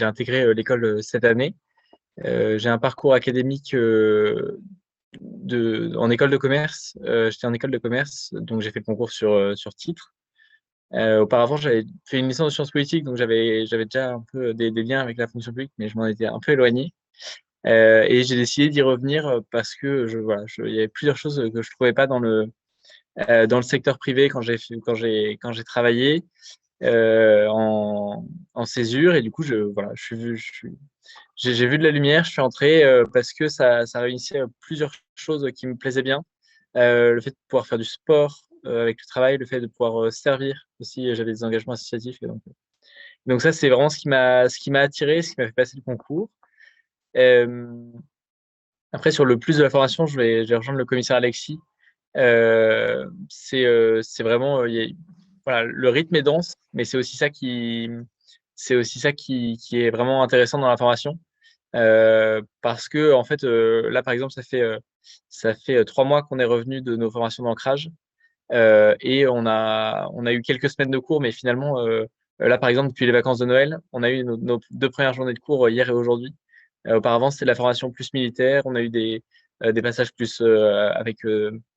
intégré l'école cette année. J'ai un parcours académique en école de commerce. J'étais en école de commerce, donc j'ai fait le concours sur titre. Auparavant, j'avais fait une licence de sciences politiques, donc j'avais déjà un peu des liens avec la fonction publique, mais je m'en étais un peu éloigné. Et j'ai décidé d'y revenir parce que il y avait plusieurs choses que je trouvais pas dans le secteur privé quand j'ai travaillé en césure. Et du coup, j'ai vu de la lumière. Je suis entré parce que ça réunissait plusieurs choses qui me plaisaient bien. Le fait de pouvoir faire du sport avec le travail, le fait de pouvoir servir aussi. J'avais des engagements associatifs. Et donc ça, c'est vraiment ce qui m'a attiré, ce qui m'a fait passer le concours. Après, sur le plus de la formation, je vais rejoindre le commissaire Alexis. C'est vraiment, voilà, le rythme est dense, mais c'est aussi ça qui est vraiment intéressant dans la formation. Parce que en fait, là, par exemple, ça fait 3 mois qu'on est revenu de nos formations d'ancrage. Et on a eu quelques semaines de cours, mais finalement, là, par exemple, depuis les vacances de Noël, on a eu nos 2 premières journées de cours hier et aujourd'hui. Auparavant, c'était de la formation plus militaire. On a eu des passages plus avec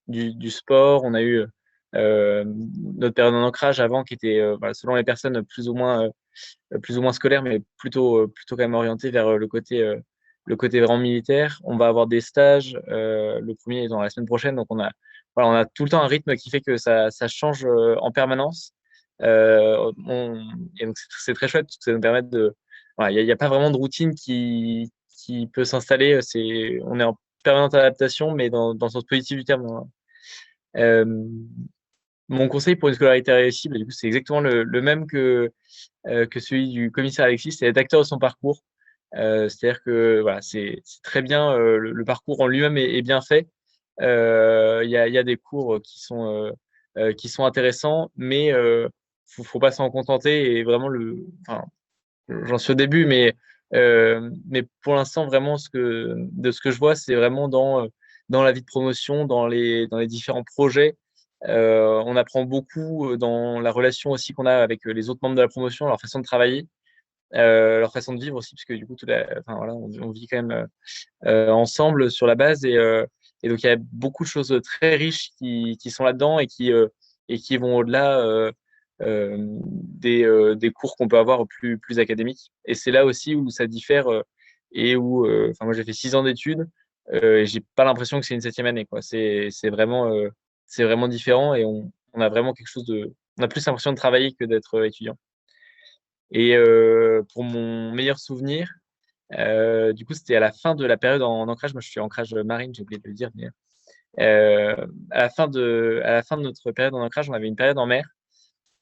du sport. On a eu notre période d'ancrage avant qui était, selon les personnes, plus ou moins scolaire, mais plutôt quand même orientée vers le côté vraiment militaire. On va avoir des stages. Le premier est dans la semaine prochaine, donc on a tout le temps un rythme qui fait que ça change en permanence. Et donc c'est très chouette parce que ça nous permet de. Voilà, il n'y a pas vraiment de routine qui peut s'installer. On est en permanente adaptation, mais dans le sens positif du terme. Mon conseil pour une scolarité réussie, du coup, c'est exactement le même que celui du commissaire Alexis, c'est d'être acteur de son parcours. C'est-à-dire que voilà, c'est très bien, le parcours en lui-même est bien fait. Il y a des cours qui sont intéressants, mais faut pas s'en contenter. Et vraiment, j'en suis au début, mais pour l'instant, vraiment, de ce que je vois, c'est vraiment dans la vie de promotion, dans les différents projets. On apprend beaucoup dans la relation aussi qu'on a avec les autres membres de la promotion, leur façon de travailler. leur façon de vivre aussi, parce que du coup, enfin, voilà, on vit quand même ensemble sur la base. Et donc, il y a beaucoup de choses très riches qui sont là-dedans et qui vont au-delà des cours qu'on peut avoir plus académiques. Et c'est là aussi où ça diffère et où, enfin, moi, j'ai fait 6 ans d'études et j'ai pas l'impression que c'est une 7e année, quoi. C'est vraiment différent et on a vraiment quelque chose on a plus l'impression de travailler que d'être étudiant. Et pour mon meilleur souvenir, du coup, c'était à la fin de la période en ancrage. Moi, je suis ancrage marine, j'ai oublié de le dire. Mais, à la fin de notre période en ancrage, on avait une période en mer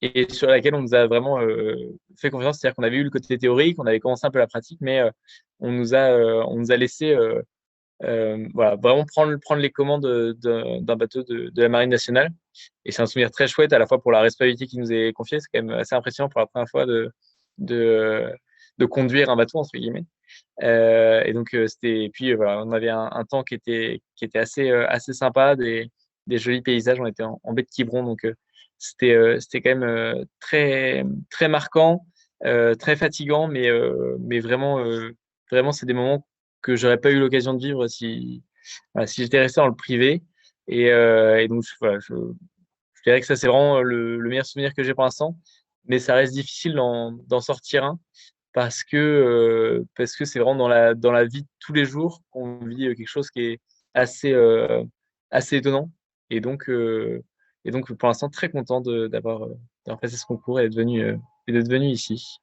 et sur laquelle on nous a vraiment fait confiance. C'est-à-dire qu'on avait eu le côté théorique, on avait commencé un peu la pratique, mais on nous a laissé voilà, vraiment prendre les commandes d'un bateau de la Marine nationale. Et c'est un souvenir très chouette, à la fois pour la responsabilité qui nous est confiée. C'est quand même assez impressionnant pour la première fois de, de conduire un bateau, entre guillemets. Et donc, et puis voilà, on avait un temps qui était assez sympa, des jolis paysages. On était en baie de Quiberon, donc c'était quand même très marquant, très fatigant, mais vraiment, c'est des moments que j'aurais pas eu l'occasion de vivre voilà, si j'étais resté dans le privé. Et donc, voilà, je dirais que ça, c'est vraiment le meilleur souvenir que j'ai pour l'instant, mais ça reste difficile d'en sortir un parce que c'est vraiment dans la vie de tous les jours qu'on vit quelque chose qui est assez, assez étonnant. Et donc, euh, et donc pour l'instant, très content d'avoir passé ce concours et d'être venu ici.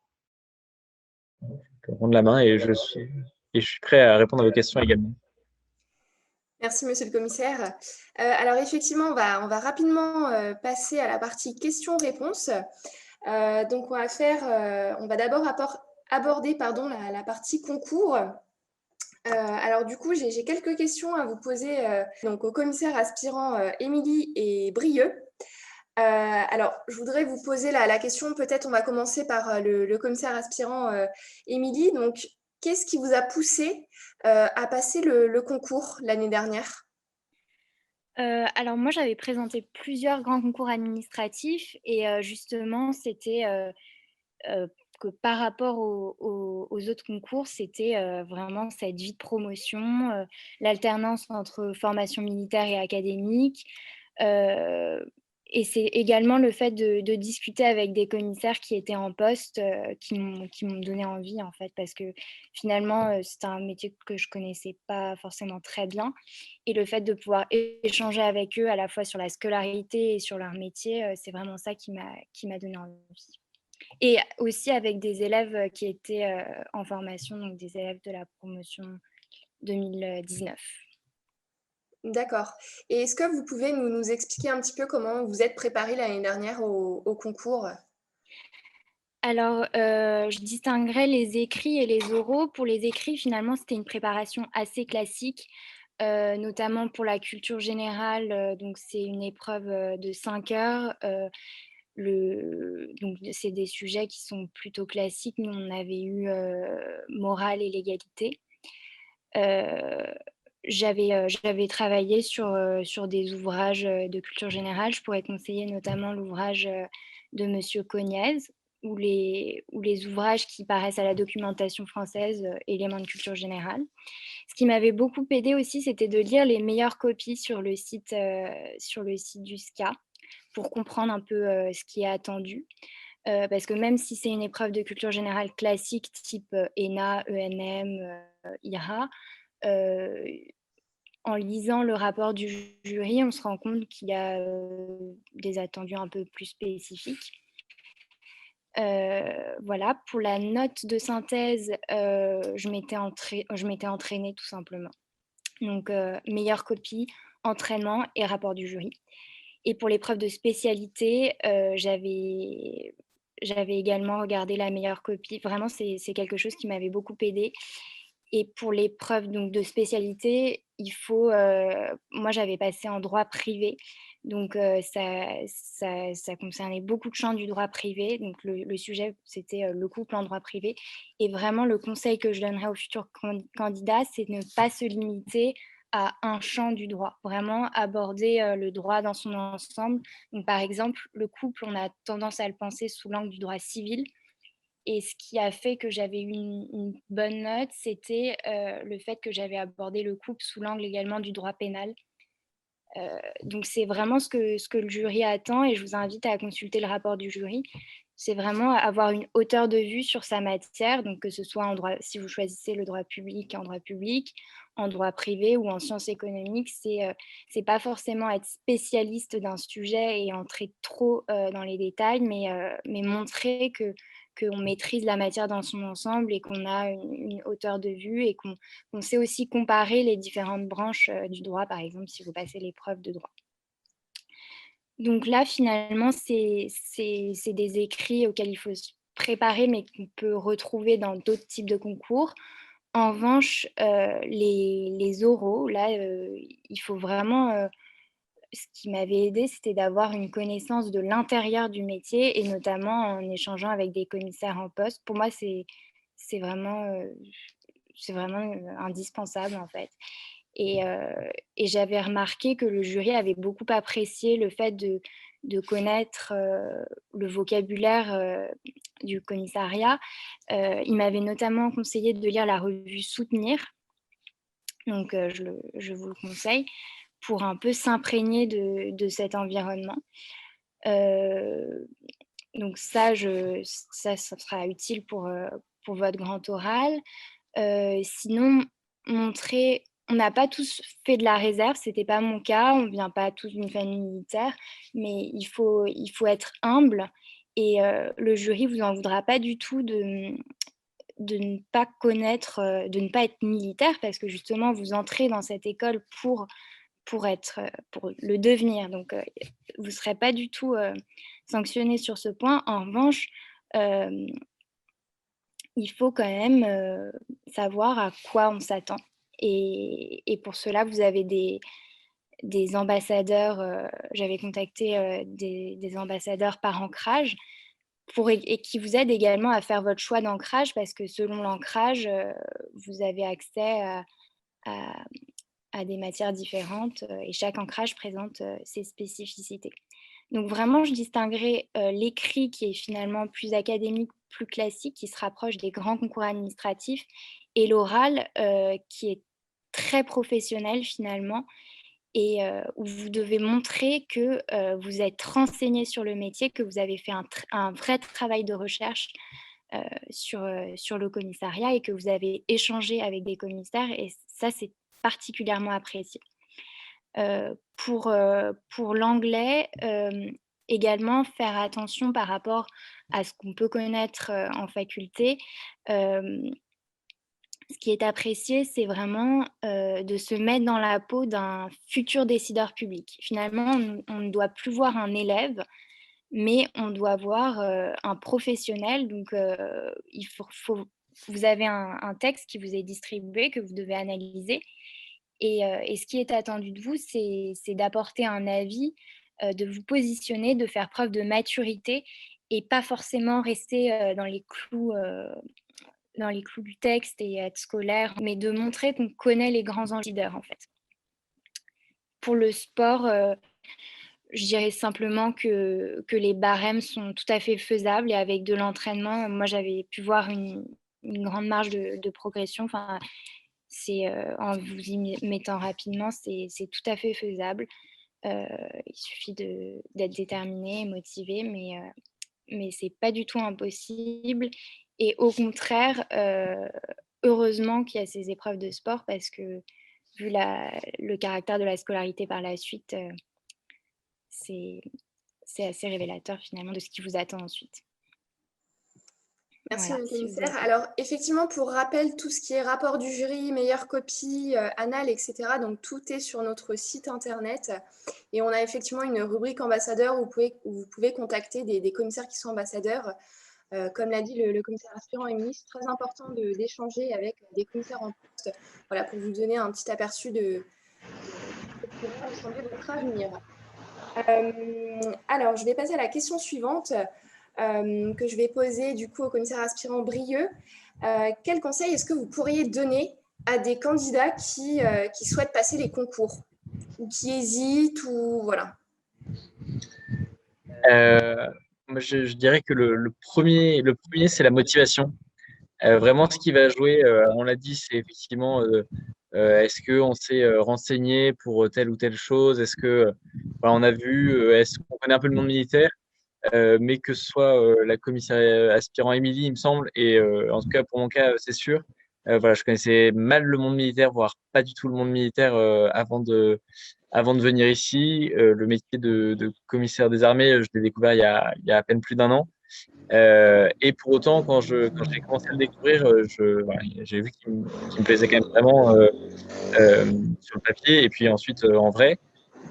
Je peux rendre la main et je suis prêt à répondre à vos questions également.
Merci, monsieur le commissaire. Alors, effectivement, on va rapidement passer à la partie questions-réponses. Donc, on va d'abord aborder la partie concours. Alors, du coup, j'ai quelques questions à vous poser donc, au commissaire aspirant Émilie et Brieux. Alors, je voudrais vous poser la question, peut-être on va commencer par le commissaire aspirant Émilie. Donc, qu'est-ce qui vous a poussé à passer le concours l'année dernière?
Alors moi, j'avais présenté plusieurs grands concours administratifs et justement, c'était que par rapport aux autres concours, c'était vraiment cette vie de promotion, l'alternance entre formation militaire et académique. euh, et c'est également le fait de discuter avec des commissaires qui étaient en poste qui m'ont donné envie, en fait, parce que finalement, c'est un métier que je connaissais pas forcément très bien. Et le fait de pouvoir échanger avec eux à la fois sur la scolarité et sur leur métier, c'est vraiment ça qui m'a donné envie. Et aussi avec des élèves qui étaient en formation, donc des élèves de la promotion 2019.
D'accord. Et est-ce que vous pouvez nous expliquer un petit peu comment vous êtes préparé l'année dernière au concours?
Alors, je distinguerais les écrits et les oraux. Pour les écrits, finalement, c'était une préparation assez classique, notamment pour la culture générale. Donc, c'est une épreuve de 5 heures. Donc, c'est des sujets qui sont plutôt classiques. Nous, on avait eu morale et légalité. Euh, j'avais travaillé sur des ouvrages de culture générale. Je pourrais conseiller notamment l'ouvrage de Monsieur Cognez ou les ouvrages qui paraissent à la documentation française, éléments de culture générale. Ce qui m'avait beaucoup aidé aussi, c'était de lire les meilleures copies sur le site du SCA pour comprendre un peu ce qui est attendu. Parce que même si c'est une épreuve de culture générale classique type ENA, ENM, IRA, en lisant le rapport du jury, on se rend compte qu'il y a des attendus un peu plus spécifiques. Voilà, pour la note de synthèse, je m'étais entraînée tout simplement. Donc, meilleure copie, entraînement et rapport du jury. Et pour l'épreuve de spécialité, j'avais également regardé la meilleure copie. Vraiment, c'est quelque chose qui m'avait beaucoup aidée. Et pour l'épreuve donc, de spécialité, moi, j'avais passé en droit privé. Donc, ça concernait beaucoup de champs du droit privé. Donc, le sujet, c'était le couple en droit privé. Et vraiment, le conseil que je donnerais aux futurs candidats, c'est de ne pas se limiter à un champ du droit. Vraiment aborder le droit dans son ensemble. Donc, par exemple, le couple, on a tendance à le penser sous l'angle du droit civil. Et ce qui a fait que j'avais eu une bonne note, c'était le fait que j'avais abordé le couple sous l'angle également du droit pénal. Donc c'est vraiment ce que le jury attend, et je vous invite à consulter le rapport du jury. C'est vraiment avoir une hauteur de vue sur sa matière, donc que ce soit en droit, si vous choisissez le droit public, en droit privé ou en sciences économiques, c'est pas forcément être spécialiste d'un sujet et entrer trop dans les détails, mais montrer qu'on maîtrise la matière dans son ensemble et qu'on a une hauteur de vue et qu'on sait aussi comparer les différentes branches du droit, par exemple, si vous passez l'épreuve de droit. Donc là, finalement, c'est des écrits auxquels il faut se préparer, mais qu'on peut retrouver dans d'autres types de concours. En revanche, les oraux, là, il faut vraiment... ce qui m'avait aidé, c'était d'avoir une connaissance de l'intérieur du métier, et notamment en échangeant avec des commissaires en poste. Pour moi, c'est vraiment indispensable, en fait. Et j'avais remarqué que le jury avait beaucoup apprécié le fait de connaître le vocabulaire du commissariat. Il m'avait notamment conseillé de lire la revue Soutenir, donc je vous le conseille, pour un peu s'imprégner de cet environnement. Donc ça sera utile pour votre grand oral. Sinon, montrer... On n'a pas tous fait de la réserve, ce n'était pas mon cas, on ne vient pas tous d'une famille militaire, mais il faut être humble, et le jury ne vous en voudra pas du tout de ne pas connaître, de ne pas être militaire, parce que justement, vous entrez dans cette école pour le devenir. Donc, vous ne serez pas du tout sanctionné sur ce point. En revanche, il faut quand même savoir à quoi on s'attend. Et pour cela, vous avez des ambassadeurs. J'avais contacté des ambassadeurs par ancrage et qui vous aident également à faire votre choix d'ancrage, parce que selon l'ancrage, vous avez accès à des matières différentes, et chaque ancrage présente ses spécificités. Donc vraiment, je distinguerai l'écrit, qui est finalement plus académique, plus classique, qui se rapproche des grands concours administratifs, et l'oral, qui est très professionnel finalement, et où vous devez montrer que vous êtes renseigné sur le métier, que vous avez fait un vrai travail de recherche sur le commissariat, et que vous avez échangé avec des commissaires, et ça, c'est particulièrement apprécié. Pour l'anglais, également faire attention par rapport à ce qu'on peut connaître en faculté. Ce qui est apprécié, c'est vraiment de se mettre dans la peau d'un futur décideur public. Finalement, on ne doit plus voir un élève, mais on doit voir un professionnel. Donc, vous avez un texte qui vous est distribué, que vous devez analyser. Et ce qui est attendu de vous, c'est d'apporter un avis, de vous positionner, de faire preuve de maturité, et pas forcément rester dans les clous du texte et être scolaire, mais de montrer qu'on connaît les grands enjeux leaders, en fait. Pour le sport, je dirais simplement que les barèmes sont tout à fait faisables, et avec de l'entraînement, moi j'avais pu voir une grande marge de progression. Enfin, en vous y mettant rapidement, c'est tout à fait faisable. Il suffit d'être déterminé et motivé, mais c'est pas du tout impossible. Et au contraire, heureusement qu'il y a ces épreuves de sport, parce que vu le caractère de la scolarité par la suite, c'est assez révélateur finalement de ce qui vous attend ensuite.
Merci,
Voilà,
Madame le
si
commissaire. Alors, effectivement, pour rappel, tout ce qui est rapport du jury, meilleure copie, annales, etc., donc tout est sur notre site internet. Et on a effectivement une rubrique ambassadeur où vous pouvez contacter des commissaires qui sont ambassadeurs. Comme l'a dit le commissaire aspirant Émilie, c'est très important d'échanger avec des commissaires en poste, voilà, pour vous donner un petit aperçu de ce que va ressembler votre avenir. Alors, je vais passer à la question suivante. Que je vais poser du coup au commissaire aspirant Brieux. Quel conseil est-ce que vous pourriez donner à des candidats qui souhaitent passer les concours, ou qui hésitent, ou voilà?
moi, je dirais que le premier, c'est la motivation. Vraiment, ce qui va jouer, on l'a dit, c'est effectivement, est-ce qu'on s'est renseigné pour telle ou telle chose? Est-ce que, voilà, on a vu, est-ce qu'on connaît un peu le monde militaire? Mais que ce soit la commissaire aspirant Émilie, il me semble, et en tout cas pour mon cas, c'est sûr. Voilà, je connaissais mal le monde militaire, voire pas du tout le monde militaire avant de venir ici. Le métier de commissaire des armées, je l'ai découvert il y a à peine plus d'un an. Et pour autant, quand j'ai commencé à le découvrir, voilà, j'ai vu qu'il me plaisait quand même vraiment sur le papier et puis ensuite en vrai.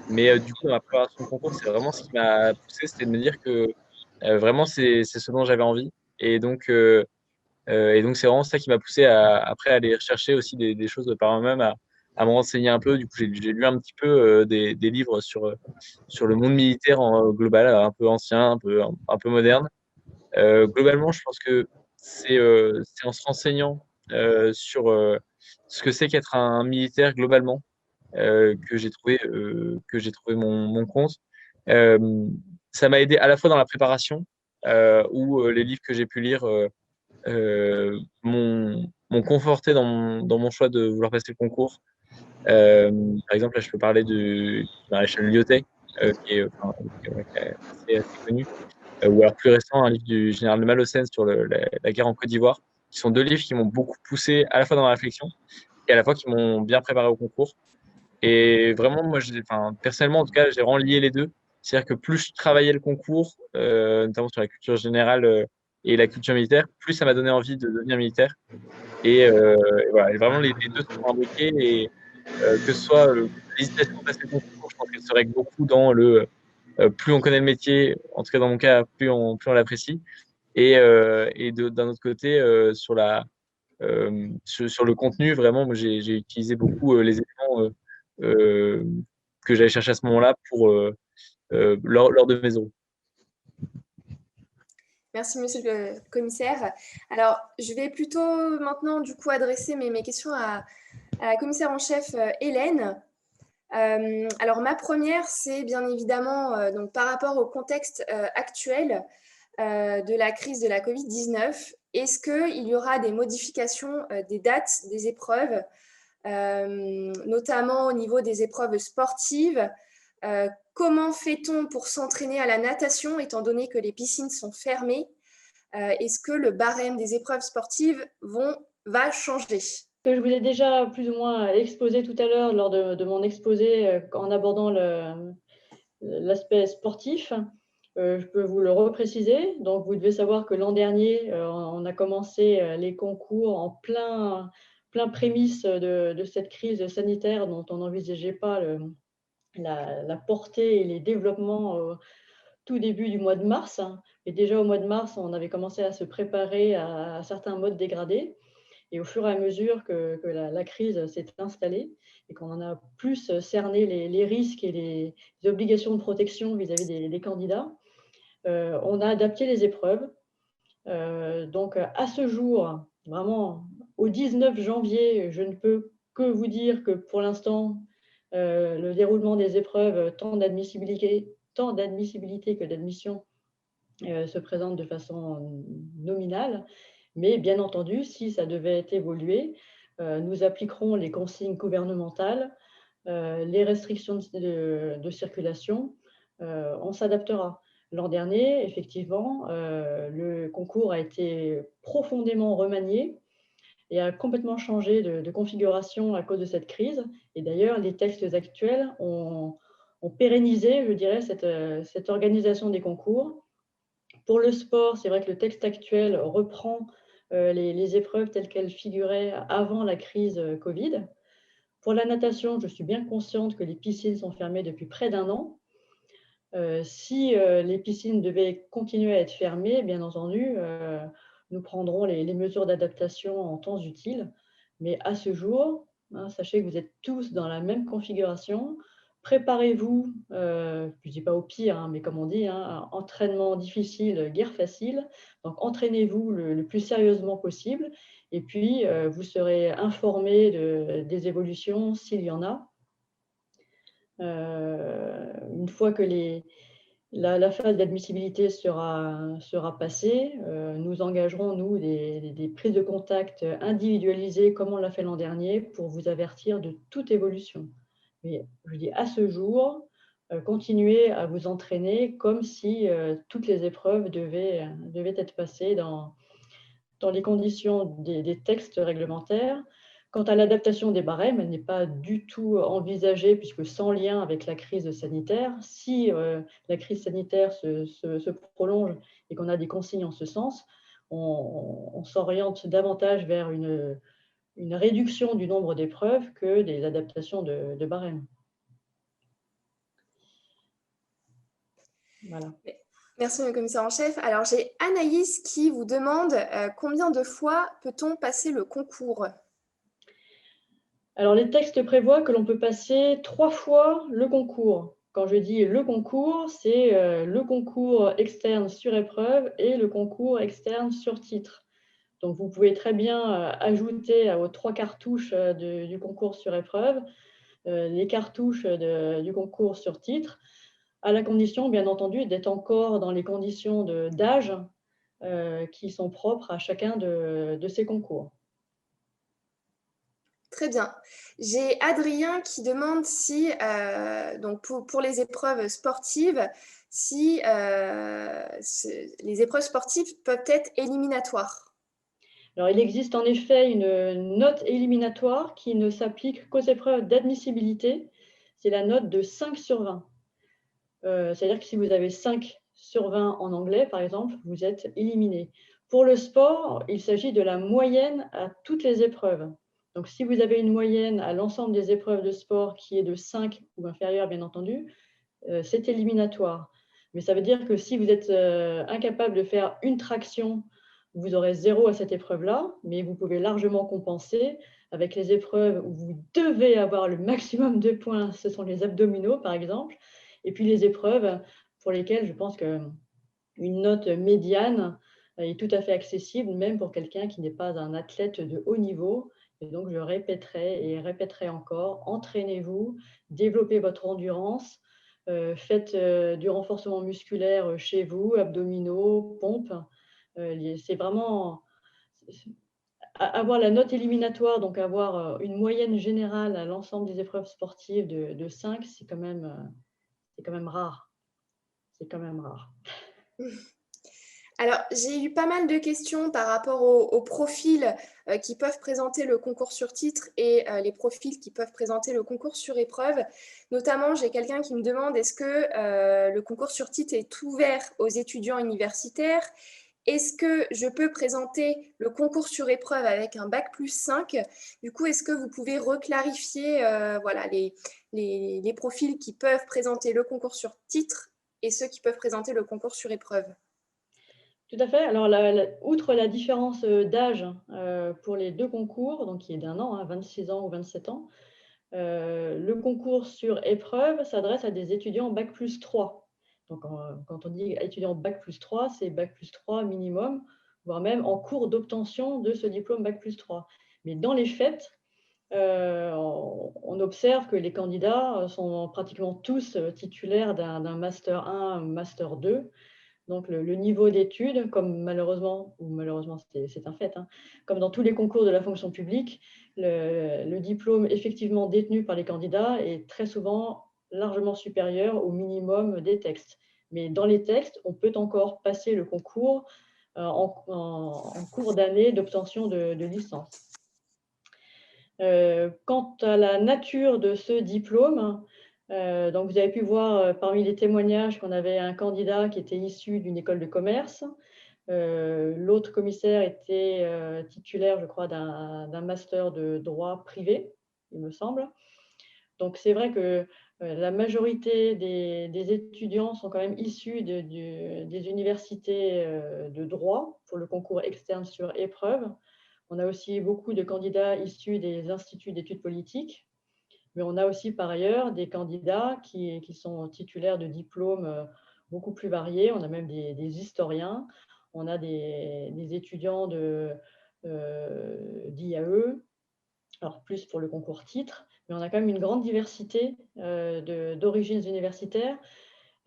Mais du coup, dans ma préparation de concours, c'est vraiment ce qui m'a poussé, c'était de me dire que vraiment, c'est ce dont j'avais envie. Et donc, c'est vraiment ça qui m'a poussé après à aller rechercher aussi des choses par moi-même, à me renseigner un peu. Du coup, j'ai lu un petit peu des livres sur le monde militaire en global, un peu ancien, un peu moderne. Globalement, je pense que c'est en se renseignant sur ce que c'est qu'être un militaire globalement que j'ai trouvé mon compte. Euh, Ça m'a aidé à la fois dans la préparation, où les livres que j'ai pu lire m'ont conforté dans mon choix de vouloir passer le concours. Par exemple, là, je peux parler du maréchal Lyotet, qui est assez connu, ou alors plus récent, un livre du général de Malocène sur la guerre en Côte d'Ivoire, qui sont deux livres qui m'ont beaucoup poussé à la fois dans la réflexion et à la fois qui m'ont bien préparé au concours. Et vraiment, moi, personnellement, en tout cas, j'ai relié les deux. C'est-à-dire que plus je travaillais le concours, notamment sur la culture générale et la culture militaire, plus ça m'a donné envie de devenir militaire. Et voilà, et vraiment, les deux sont imbriqués. Et que ce soit l'hésitation de passer le concours, je pense qu'elle se règle beaucoup dans plus on connaît le métier, en tout cas dans mon cas, plus on l'apprécie. D'un autre côté, sur le contenu, vraiment, moi, j'ai utilisé beaucoup les éléments euh, que j'allais chercher à ce moment-là lors de mes oraux.
Merci, monsieur le commissaire. Alors, je vais plutôt maintenant, du coup, adresser mes questions à la commissaire en chef, Hélène. Alors, ma première, c'est bien évidemment donc, par rapport au contexte actuel de la crise de la Covid-19. Est-ce qu'il y aura des modifications des dates des épreuves, notamment au niveau des épreuves sportives? Comment fait-on pour s'entraîner à la natation, étant donné que les piscines sont fermées? Est-ce que le barème des épreuves sportives va changer?
Que je vous ai déjà plus ou moins exposé tout à l'heure lors de mon exposé en abordant l'aspect sportif. Je peux vous le repréciser. Donc, vous devez savoir que l'an dernier, on a commencé les concours en plein prémisse de cette crise sanitaire dont on n'envisageait pas la portée et les développements au tout début du mois de mars. Et déjà au mois de mars, on avait commencé à se préparer à certains modes dégradés. Et au fur et à mesure que la crise s'est installée et qu'on en a plus cerné les risques et les obligations de protection vis-à-vis des candidats, on a adapté les épreuves. Donc, à ce jour, vraiment, au 19 janvier, je ne peux que vous dire que pour l'instant, le déroulement des épreuves, tant d'admissibilité que d'admission, se présente de façon nominale. Mais bien entendu, si ça devait évoluer, nous appliquerons les consignes gouvernementales, les restrictions de circulation, on s'adaptera. L'an dernier, effectivement, le concours a été profondément remanié et a complètement changé de configuration à cause de cette crise. Et d'ailleurs, les textes actuels ont pérennisé, je dirais, cette organisation des concours. Pour le sport, c'est vrai que le texte actuel reprend les épreuves telles qu'elles figuraient avant la crise Covid. Pour la natation, je suis bien consciente que les piscines sont fermées depuis près d'un an. Si les piscines devaient continuer à être fermées, bien entendu, nous prendrons les mesures d'adaptation en temps utile. Mais à ce jour, sachez que vous êtes tous dans la même configuration. Préparez-vous, je ne dis pas au pire, mais comme on dit, entraînement difficile, guerre facile. Donc, entraînez-vous le plus sérieusement possible. Et puis, vous serez informés des évolutions s'il y en a. Une fois que les La phase d'admissibilité sera passée. Nous engagerons, nous, des prises de contact individualisées comme on l'a fait l'an dernier pour vous avertir de toute évolution. Mais je dis à ce jour, continuez à vous entraîner comme si toutes les épreuves devaient être passées dans les conditions des textes réglementaires. Quant à l'adaptation des barèmes, elle n'est pas du tout envisagée puisque sans lien avec la crise sanitaire. Si la crise sanitaire se prolonge et qu'on a des consignes en ce sens, on s'oriente davantage vers une réduction du nombre d'épreuves que des adaptations de barèmes. Voilà.
Merci, le commissaire en chef. Alors, j'ai Anaïs qui vous demande combien de fois peut-on passer le concours?
Alors, les textes prévoient que l'on peut passer 3 fois le concours. Quand je dis le concours, c'est le concours externe sur épreuve et le concours externe sur titre. Donc, vous pouvez très bien ajouter à vos 3 cartouches du concours sur épreuve les cartouches du concours sur titre, à la condition, bien entendu, d'être encore dans les conditions d'âge qui sont propres à chacun de ces concours.
Très bien. J'ai Adrien qui demande si, donc pour les épreuves sportives, si les épreuves sportives peuvent être éliminatoires.
Alors, il existe en effet une note éliminatoire qui ne s'applique qu'aux épreuves d'admissibilité. C'est la note de 5 sur 20. C'est-à-dire que si vous avez 5 sur 20 en anglais, par exemple, vous êtes éliminé. Pour le sport, il s'agit de la moyenne à toutes les épreuves. Donc, si vous avez une moyenne à l'ensemble des épreuves de sport qui est de 5 ou inférieure, bien entendu, c'est éliminatoire. Mais ça veut dire que si vous êtes incapable de faire une traction, vous aurez 0 à cette épreuve-là, mais vous pouvez largement compenser avec les épreuves où vous devez avoir le maximum de points. Ce sont les abdominaux, par exemple. Et puis les épreuves pour lesquelles je pense qu'une note médiane est tout à fait accessible, même pour quelqu'un qui n'est pas un athlète de haut niveau. Et donc, je répéterai et répéterai encore, entraînez-vous, développez votre endurance, faites du renforcement musculaire chez vous, abdominaux, pompes. C'est vraiment avoir la note éliminatoire, donc avoir une moyenne générale à l'ensemble des épreuves sportives de 5, c'est quand même rare. C'est quand même rare.
Alors, j'ai eu pas mal de questions par rapport aux profils qui peuvent présenter le concours sur titre et les profils qui peuvent présenter le concours sur épreuve. Notamment, j'ai quelqu'un qui me demande est-ce que le concours sur titre est ouvert aux étudiants universitaires? Est-ce que je peux présenter le concours sur épreuve avec un bac plus 5? Du coup, est-ce que vous pouvez reclarifier voilà, les profils qui peuvent présenter le concours sur titre et ceux qui peuvent présenter le concours sur épreuve?
Tout à fait. Alors, outre la différence d'âge pour les 2 concours, donc qui est d'1 an, 26 ans ou 27 ans, le concours sur épreuve s'adresse à des étudiants bac plus 3. Donc, quand on dit étudiant bac plus 3, c'est bac plus 3 minimum, voire même en cours d'obtention de ce diplôme bac plus 3. Mais dans les faits, on observe que les candidats sont pratiquement tous titulaires d'un master 1 ou master 2. Donc, le niveau d'études, comme malheureusement c'est un fait, hein, comme dans tous les concours de la fonction publique, le diplôme effectivement détenu par les candidats est très souvent largement supérieur au minimum des textes. Mais dans les textes, on peut encore passer le concours en cours d'année d'obtention de licence. Quant à la nature de ce diplôme, donc vous avez pu voir parmi les témoignages qu'on avait un candidat qui était issu d'une école de commerce. L'autre commissaire était titulaire, je crois, d'un master de droit privé, il me semble. Donc c'est vrai que la majorité des étudiants sont quand même issus des universités de droit pour le concours externe sur épreuve. On a aussi beaucoup de candidats issus des instituts d'études politiques, mais on a aussi par ailleurs des candidats qui sont titulaires de diplômes beaucoup plus variés. On a même des historiens, on a des étudiants d'IAE, alors plus pour le concours titre, mais on a quand même une grande diversité d'origines universitaires.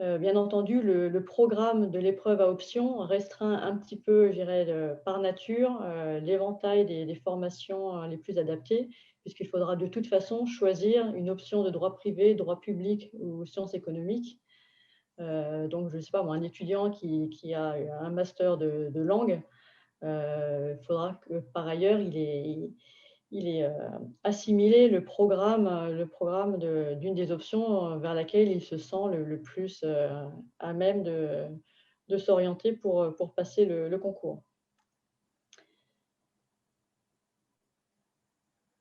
Bien entendu, le programme de l'épreuve à option restreint un petit peu, je dirais, par nature, l'éventail des formations les plus adaptées, puisqu'il faudra de toute façon choisir une option de droit privé, droit public ou sciences économiques. Donc, je ne sais pas, moi, un étudiant qui a un master de langue, il faudra que par ailleurs, il ait assimilé le programme d'une des options vers laquelle il se sent le plus à même de s'orienter pour passer le concours.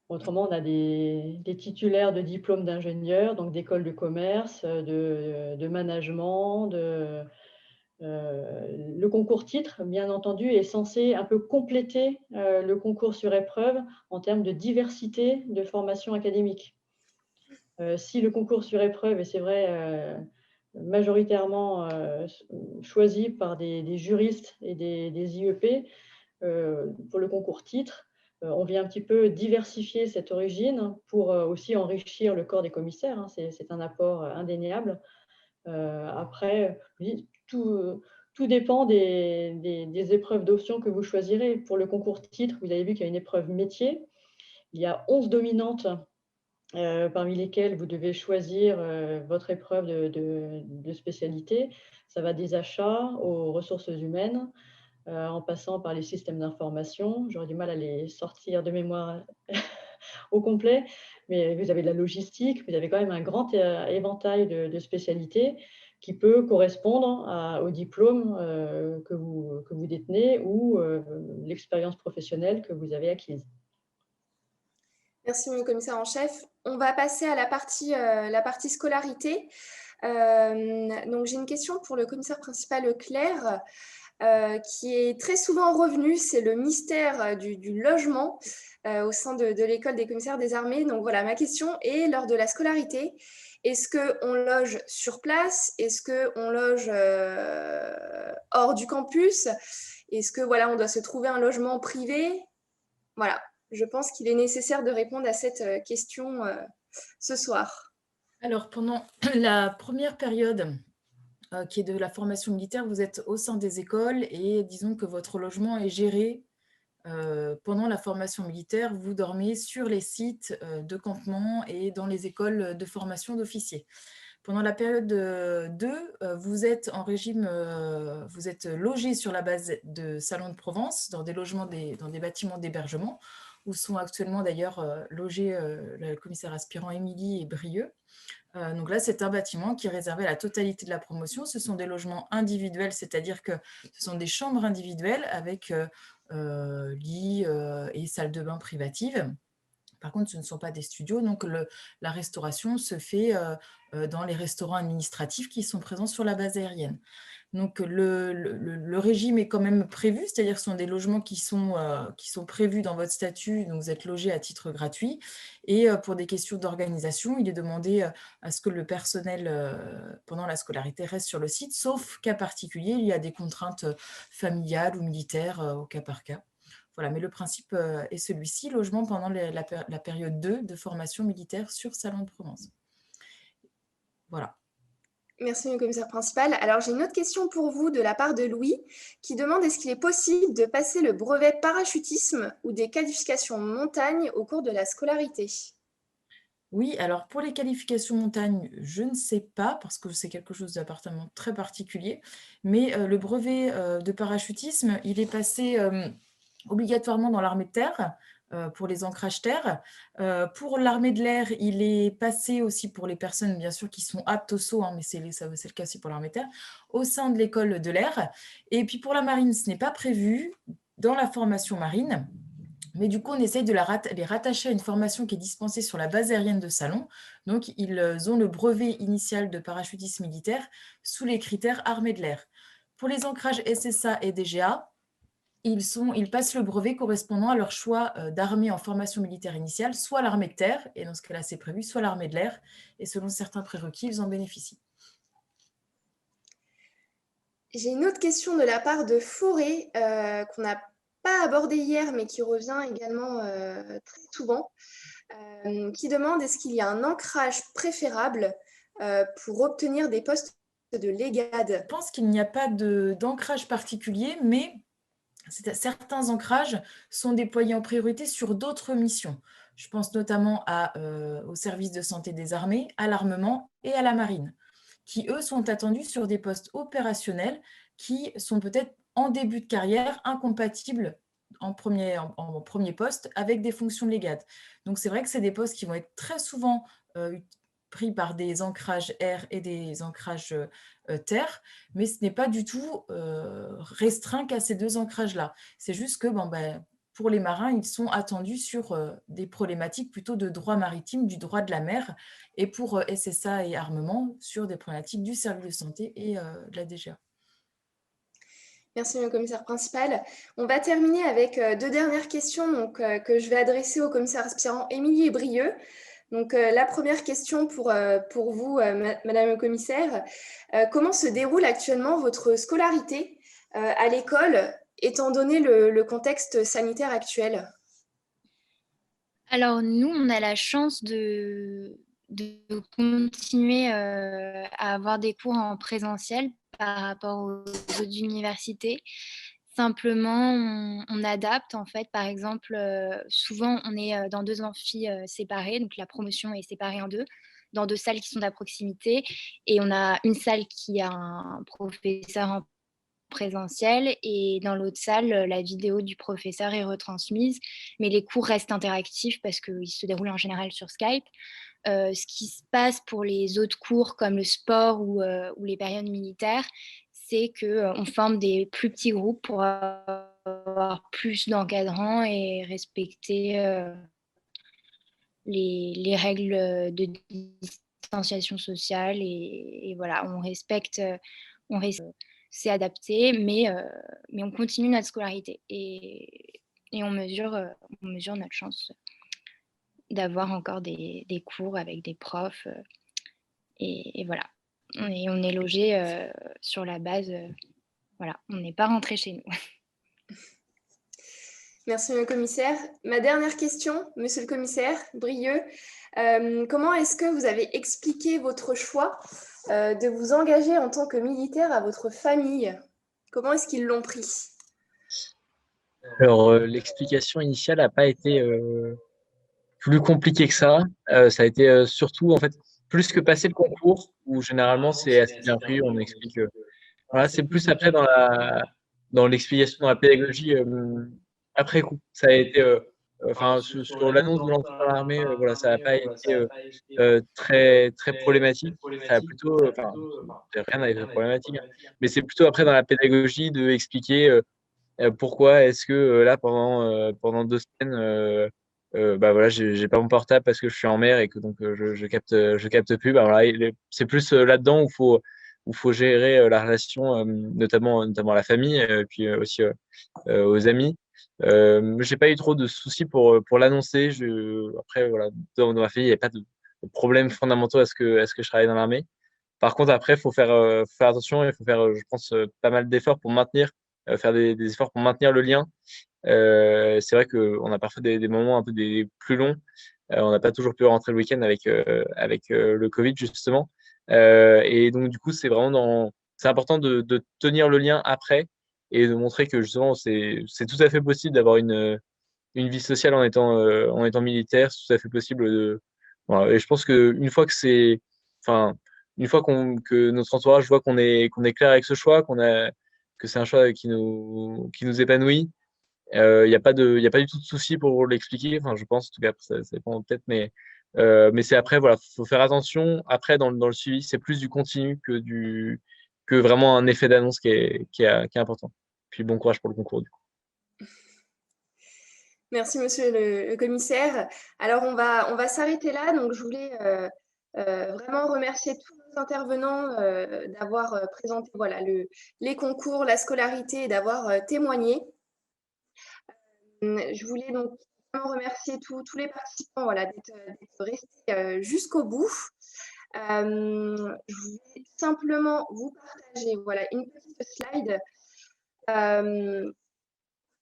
Autrement, on a des titulaires de diplômes d'ingénieur, donc d'écoles de commerce, de management, le concours titre, bien entendu, est censé un peu compléter le concours sur épreuve en termes de diversité de formation académique. Si le concours sur épreuve, et c'est vrai, majoritairement choisi par des juristes et des IEP, pour le concours titre, on vient un petit peu diversifier cette origine pour aussi enrichir le corps des commissaires. Hein, c'est un apport indéniable. Après, tout dépend des épreuves d'option que vous choisirez. Pour le concours titre, vous avez vu qu'il y a une épreuve métier. Il y a 11 dominantes parmi lesquelles vous devez choisir votre épreuve de spécialité. Ça va des achats aux ressources humaines, en passant par les systèmes d'information. J'aurais du mal à les sortir de mémoire au complet, mais vous avez de la logistique, vous avez quand même un grand éventail de spécialités qui peut correspondre au diplôme que vous détenez ou l'expérience professionnelle que vous avez acquise.
Merci, mon commissaire en chef. On va passer à la partie scolarité. Donc, j'ai une question pour le commissaire principal Leclerc, qui est très souvent revenu, c'est le mystère du logement au sein de l'école des commissaires des armées. Donc voilà, ma question est, lors de la scolarité, est-ce qu'on loge sur place? Est-ce qu'on loge hors du campus? Est-ce que voilà, on doit se trouver un logement privé? Voilà, je pense qu'il est nécessaire de répondre à cette question ce soir.
Alors, pendant la première période qui est de la formation militaire, vous êtes au sein des écoles et disons que votre logement est géré pendant la formation militaire. Vous dormez sur les sites de campement et dans les écoles de formation d'officiers. Pendant la période 2, vous êtes en régime, vous êtes logé sur la base de Salon de Provence, dans des logements, dans des bâtiments d'hébergement, où sont actuellement d'ailleurs logés le commissaire aspirant Émilie et Brieux. Donc là, c'est un bâtiment qui est réservé à la totalité de la promotion. Ce sont des logements individuels, c'est-à-dire que ce sont des chambres individuelles avec lit et salle de bain privative. Par contre, ce ne sont pas des studios, donc la restauration se fait dans les restaurants administratifs qui sont présents sur la base aérienne. Donc le régime est quand même prévu, c'est-à-dire que ce sont des logements qui sont prévus dans votre statut, donc vous êtes logé à titre gratuit. Et pour des questions d'organisation, il est demandé à ce que le personnel, pendant la scolarité, reste sur le site, sauf cas particulier, il y a des contraintes familiales ou militaires au cas par cas. Voilà, mais le principe est celui-ci, logement pendant la période 2 de formation militaire sur Salon de Provence. Voilà.
Merci, mon commissaire principal. Alors, j'ai une autre question pour vous de la part de Louis, qui demande est-ce qu'il est possible de passer le brevet parachutisme ou des qualifications montagne au cours de la scolarité?
Oui, alors pour les qualifications montagne, je ne sais pas, parce que c'est quelque chose d'apparemment très particulier, mais le brevet de parachutisme, il est passé obligatoirement dans l'armée de terre, pour les ancrages terre. Pour l'armée de l'air, il est passé aussi pour les personnes, bien sûr, qui sont aptes au saut, hein, mais c'est le cas aussi pour l'armée de terre, au sein de l'école de l'air. Et puis pour la marine, ce n'est pas prévu dans la formation marine, mais du coup, on essaye de les rattacher à une formation qui est dispensée sur la base aérienne de Salon. Donc, ils ont le brevet initial de parachutisme militaire sous les critères armée de l'air. Pour les ancrages SSA et DGA, ils passent le brevet correspondant à leur choix d'armée en formation militaire initiale, soit l'armée de terre, et dans ce cas-là, c'est prévu, soit l'armée de l'air, et selon certains prérequis, ils en bénéficient.
J'ai une autre question de la part de Forêt, qu'on n'a pas abordée hier, mais qui revient également très souvent, qui demande est-ce qu'il y a un ancrage préférable pour obtenir des postes de l'EGAD?
Je pense qu'il n'y a pas d'ancrage particulier, mais certains ancrages sont déployés en priorité sur d'autres missions. Je pense notamment au service de santé des armées, à l'armement et à la marine, qui, eux, sont attendus sur des postes opérationnels qui sont peut-être en début de carrière incompatibles en premier poste avec des fonctions légales. Donc, c'est vrai que c'est des postes qui vont être très souvent pris par des ancrages air et des ancrages terre, mais ce n'est pas du tout restreint qu'à ces deux ancrages-là. C'est juste que pour les marins, ils sont attendus sur des problématiques plutôt de droit maritime, du droit de la mer, et pour SSA et armement, sur des problématiques du service de santé et de la DGA.
Merci, le commissaire principal. On va terminer avec 2 dernières questions donc, que je vais adresser au commissaire aspirant Émilie Brieux. Donc, la première question pour vous, Madame le commissaire. Comment se déroule actuellement votre scolarité à l'école, étant donné le contexte sanitaire actuel?
Alors, nous, on a la chance de continuer à avoir des cours en présentiel par rapport aux autres universités. Simplement, on adapte en fait. Par exemple, souvent, on est dans 2 amphis séparés, donc la promotion est séparée en 2, dans 2 salles qui sont à proximité. Et on a une salle qui a un professeur en présentiel et dans l'autre salle, la vidéo du professeur est retransmise, mais les cours restent interactifs parce qu'ils se déroulent en général sur Skype. Ce qui se passe pour les autres cours comme le sport ou les périodes militaires, c'est qu'on forme des plus petits groupes pour avoir plus d'encadrants et respecter les règles de distanciation sociale. Et voilà, on respecte c'est adapté, mais on continue notre scolarité et on mesure notre chance d'avoir encore des cours avec des profs. Et voilà. Et on est logé sur la base. Voilà, on n'est pas rentré chez nous.
Merci, le commissaire. Ma dernière question, monsieur le commissaire Brieux, comment est-ce que vous avez expliqué votre choix de vous engager en tant que militaire à votre famille? Comment est-ce qu'ils l'ont pris?
Alors, l'explication initiale n'a pas été plus compliquée que ça. Ça a été surtout, en fait, plus que passer le concours, où généralement c'est assez bien pris, on explique. Voilà, c'est plus après dans l'explication, dans la pédagogie après coup. Ça a été, enfin, sur l'annonce de l'entrée dans l'armée, voilà, ça n'a pas été très, très problématique. Ça a plutôt, enfin, rien n'a été problématique, hein. Mais c'est plutôt après dans la pédagogie de expliquer pourquoi est-ce que là, pendant 2 semaines, bah voilà, j'ai pas mon portable parce que je suis en mer et que donc je capte plus. Bah voilà, c'est plus là-dedans où faut gérer la relation, notamment à la famille, et puis aussi aux amis. J'ai pas eu trop de soucis pour l'annoncer. Après, voilà, dans ma famille, il n'y avait pas de problèmes fondamentaux à ce que je travaille dans l'armée. Par contre, après, il faut faire attention, il faut faire, je pense, pas mal d'efforts pour faire des efforts pour maintenir le lien. C'est vrai qu'on a parfois des moments un peu des plus longs. On n'a pas toujours pu rentrer le week-end avec le Covid, justement. Et donc, du coup, c'est important de tenir le lien après et de montrer que, justement, c'est tout à fait possible d'avoir une vie sociale en étant militaire. C'est tout à fait possible voilà. Et je pense qu'une fois enfin, une fois que notre entourage voit qu'on est clair avec ce choix, que c'est un choix qui nous épanouit, il n'y a pas y a pas du tout de souci pour l'expliquer. Enfin, je pense, en tout cas, ça dépend peut-être, mais c'est après, voilà, faut faire attention. Après, dans le suivi, c'est plus du continu que vraiment un effet d'annonce qui est important. Puis bon courage pour le concours, du coup.
Merci, monsieur le commissaire. Alors, on va s'arrêter là. Donc, je voulais vraiment remercier tous nos intervenants d'avoir présenté voilà, les concours, la scolarité et d'avoir témoigné. Je voulais donc vraiment remercier tous les participants voilà, d'être restés jusqu'au bout. Je voulais simplement vous partager voilà, une petite slide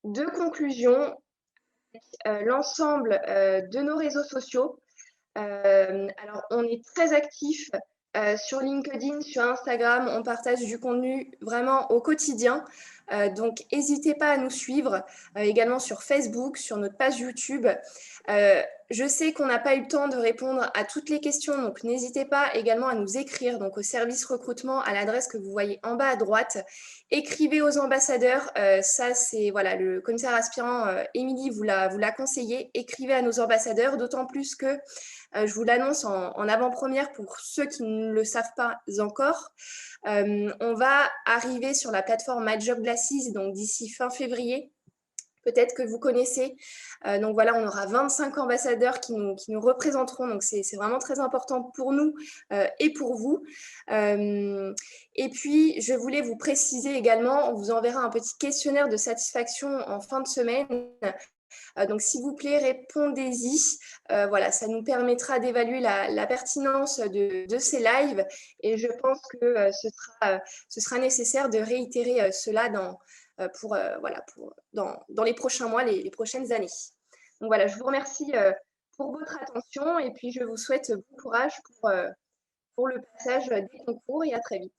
de conclusion. L'ensemble de nos réseaux sociaux. Alors, on est très actifs sur LinkedIn, sur Instagram, on partage du contenu vraiment au quotidien. Donc, n'hésitez pas à nous suivre également sur Facebook, sur notre page YouTube. Je sais qu'on n'a pas eu le temps de répondre à toutes les questions, donc n'hésitez pas également à nous écrire donc, au service recrutement à l'adresse que vous voyez en bas à droite. Écrivez aux ambassadeurs, ça c'est voilà, le commissaire aspirant Émilie vous l'a conseillé. Écrivez à nos ambassadeurs, d'autant plus que je vous l'annonce en avant-première pour ceux qui ne le savent pas encore. On va arriver sur la plateforme My Job Glasses donc d'ici fin février. Peut-être que vous connaissez. Donc voilà, on aura 25 ambassadeurs qui nous représenteront. Donc c'est vraiment très important pour nous et pour vous. Et puis, je voulais vous préciser également, on vous enverra un petit questionnaire de satisfaction en fin de semaine. Donc, s'il vous plaît, répondez-y. Voilà, ça nous permettra d'évaluer la pertinence de ces lives. Et je pense que ce sera nécessaire de réitérer cela dans les prochains mois, les prochaines années. Donc voilà, je vous remercie pour votre attention et puis je vous souhaite bon courage pour le passage des concours et à très vite.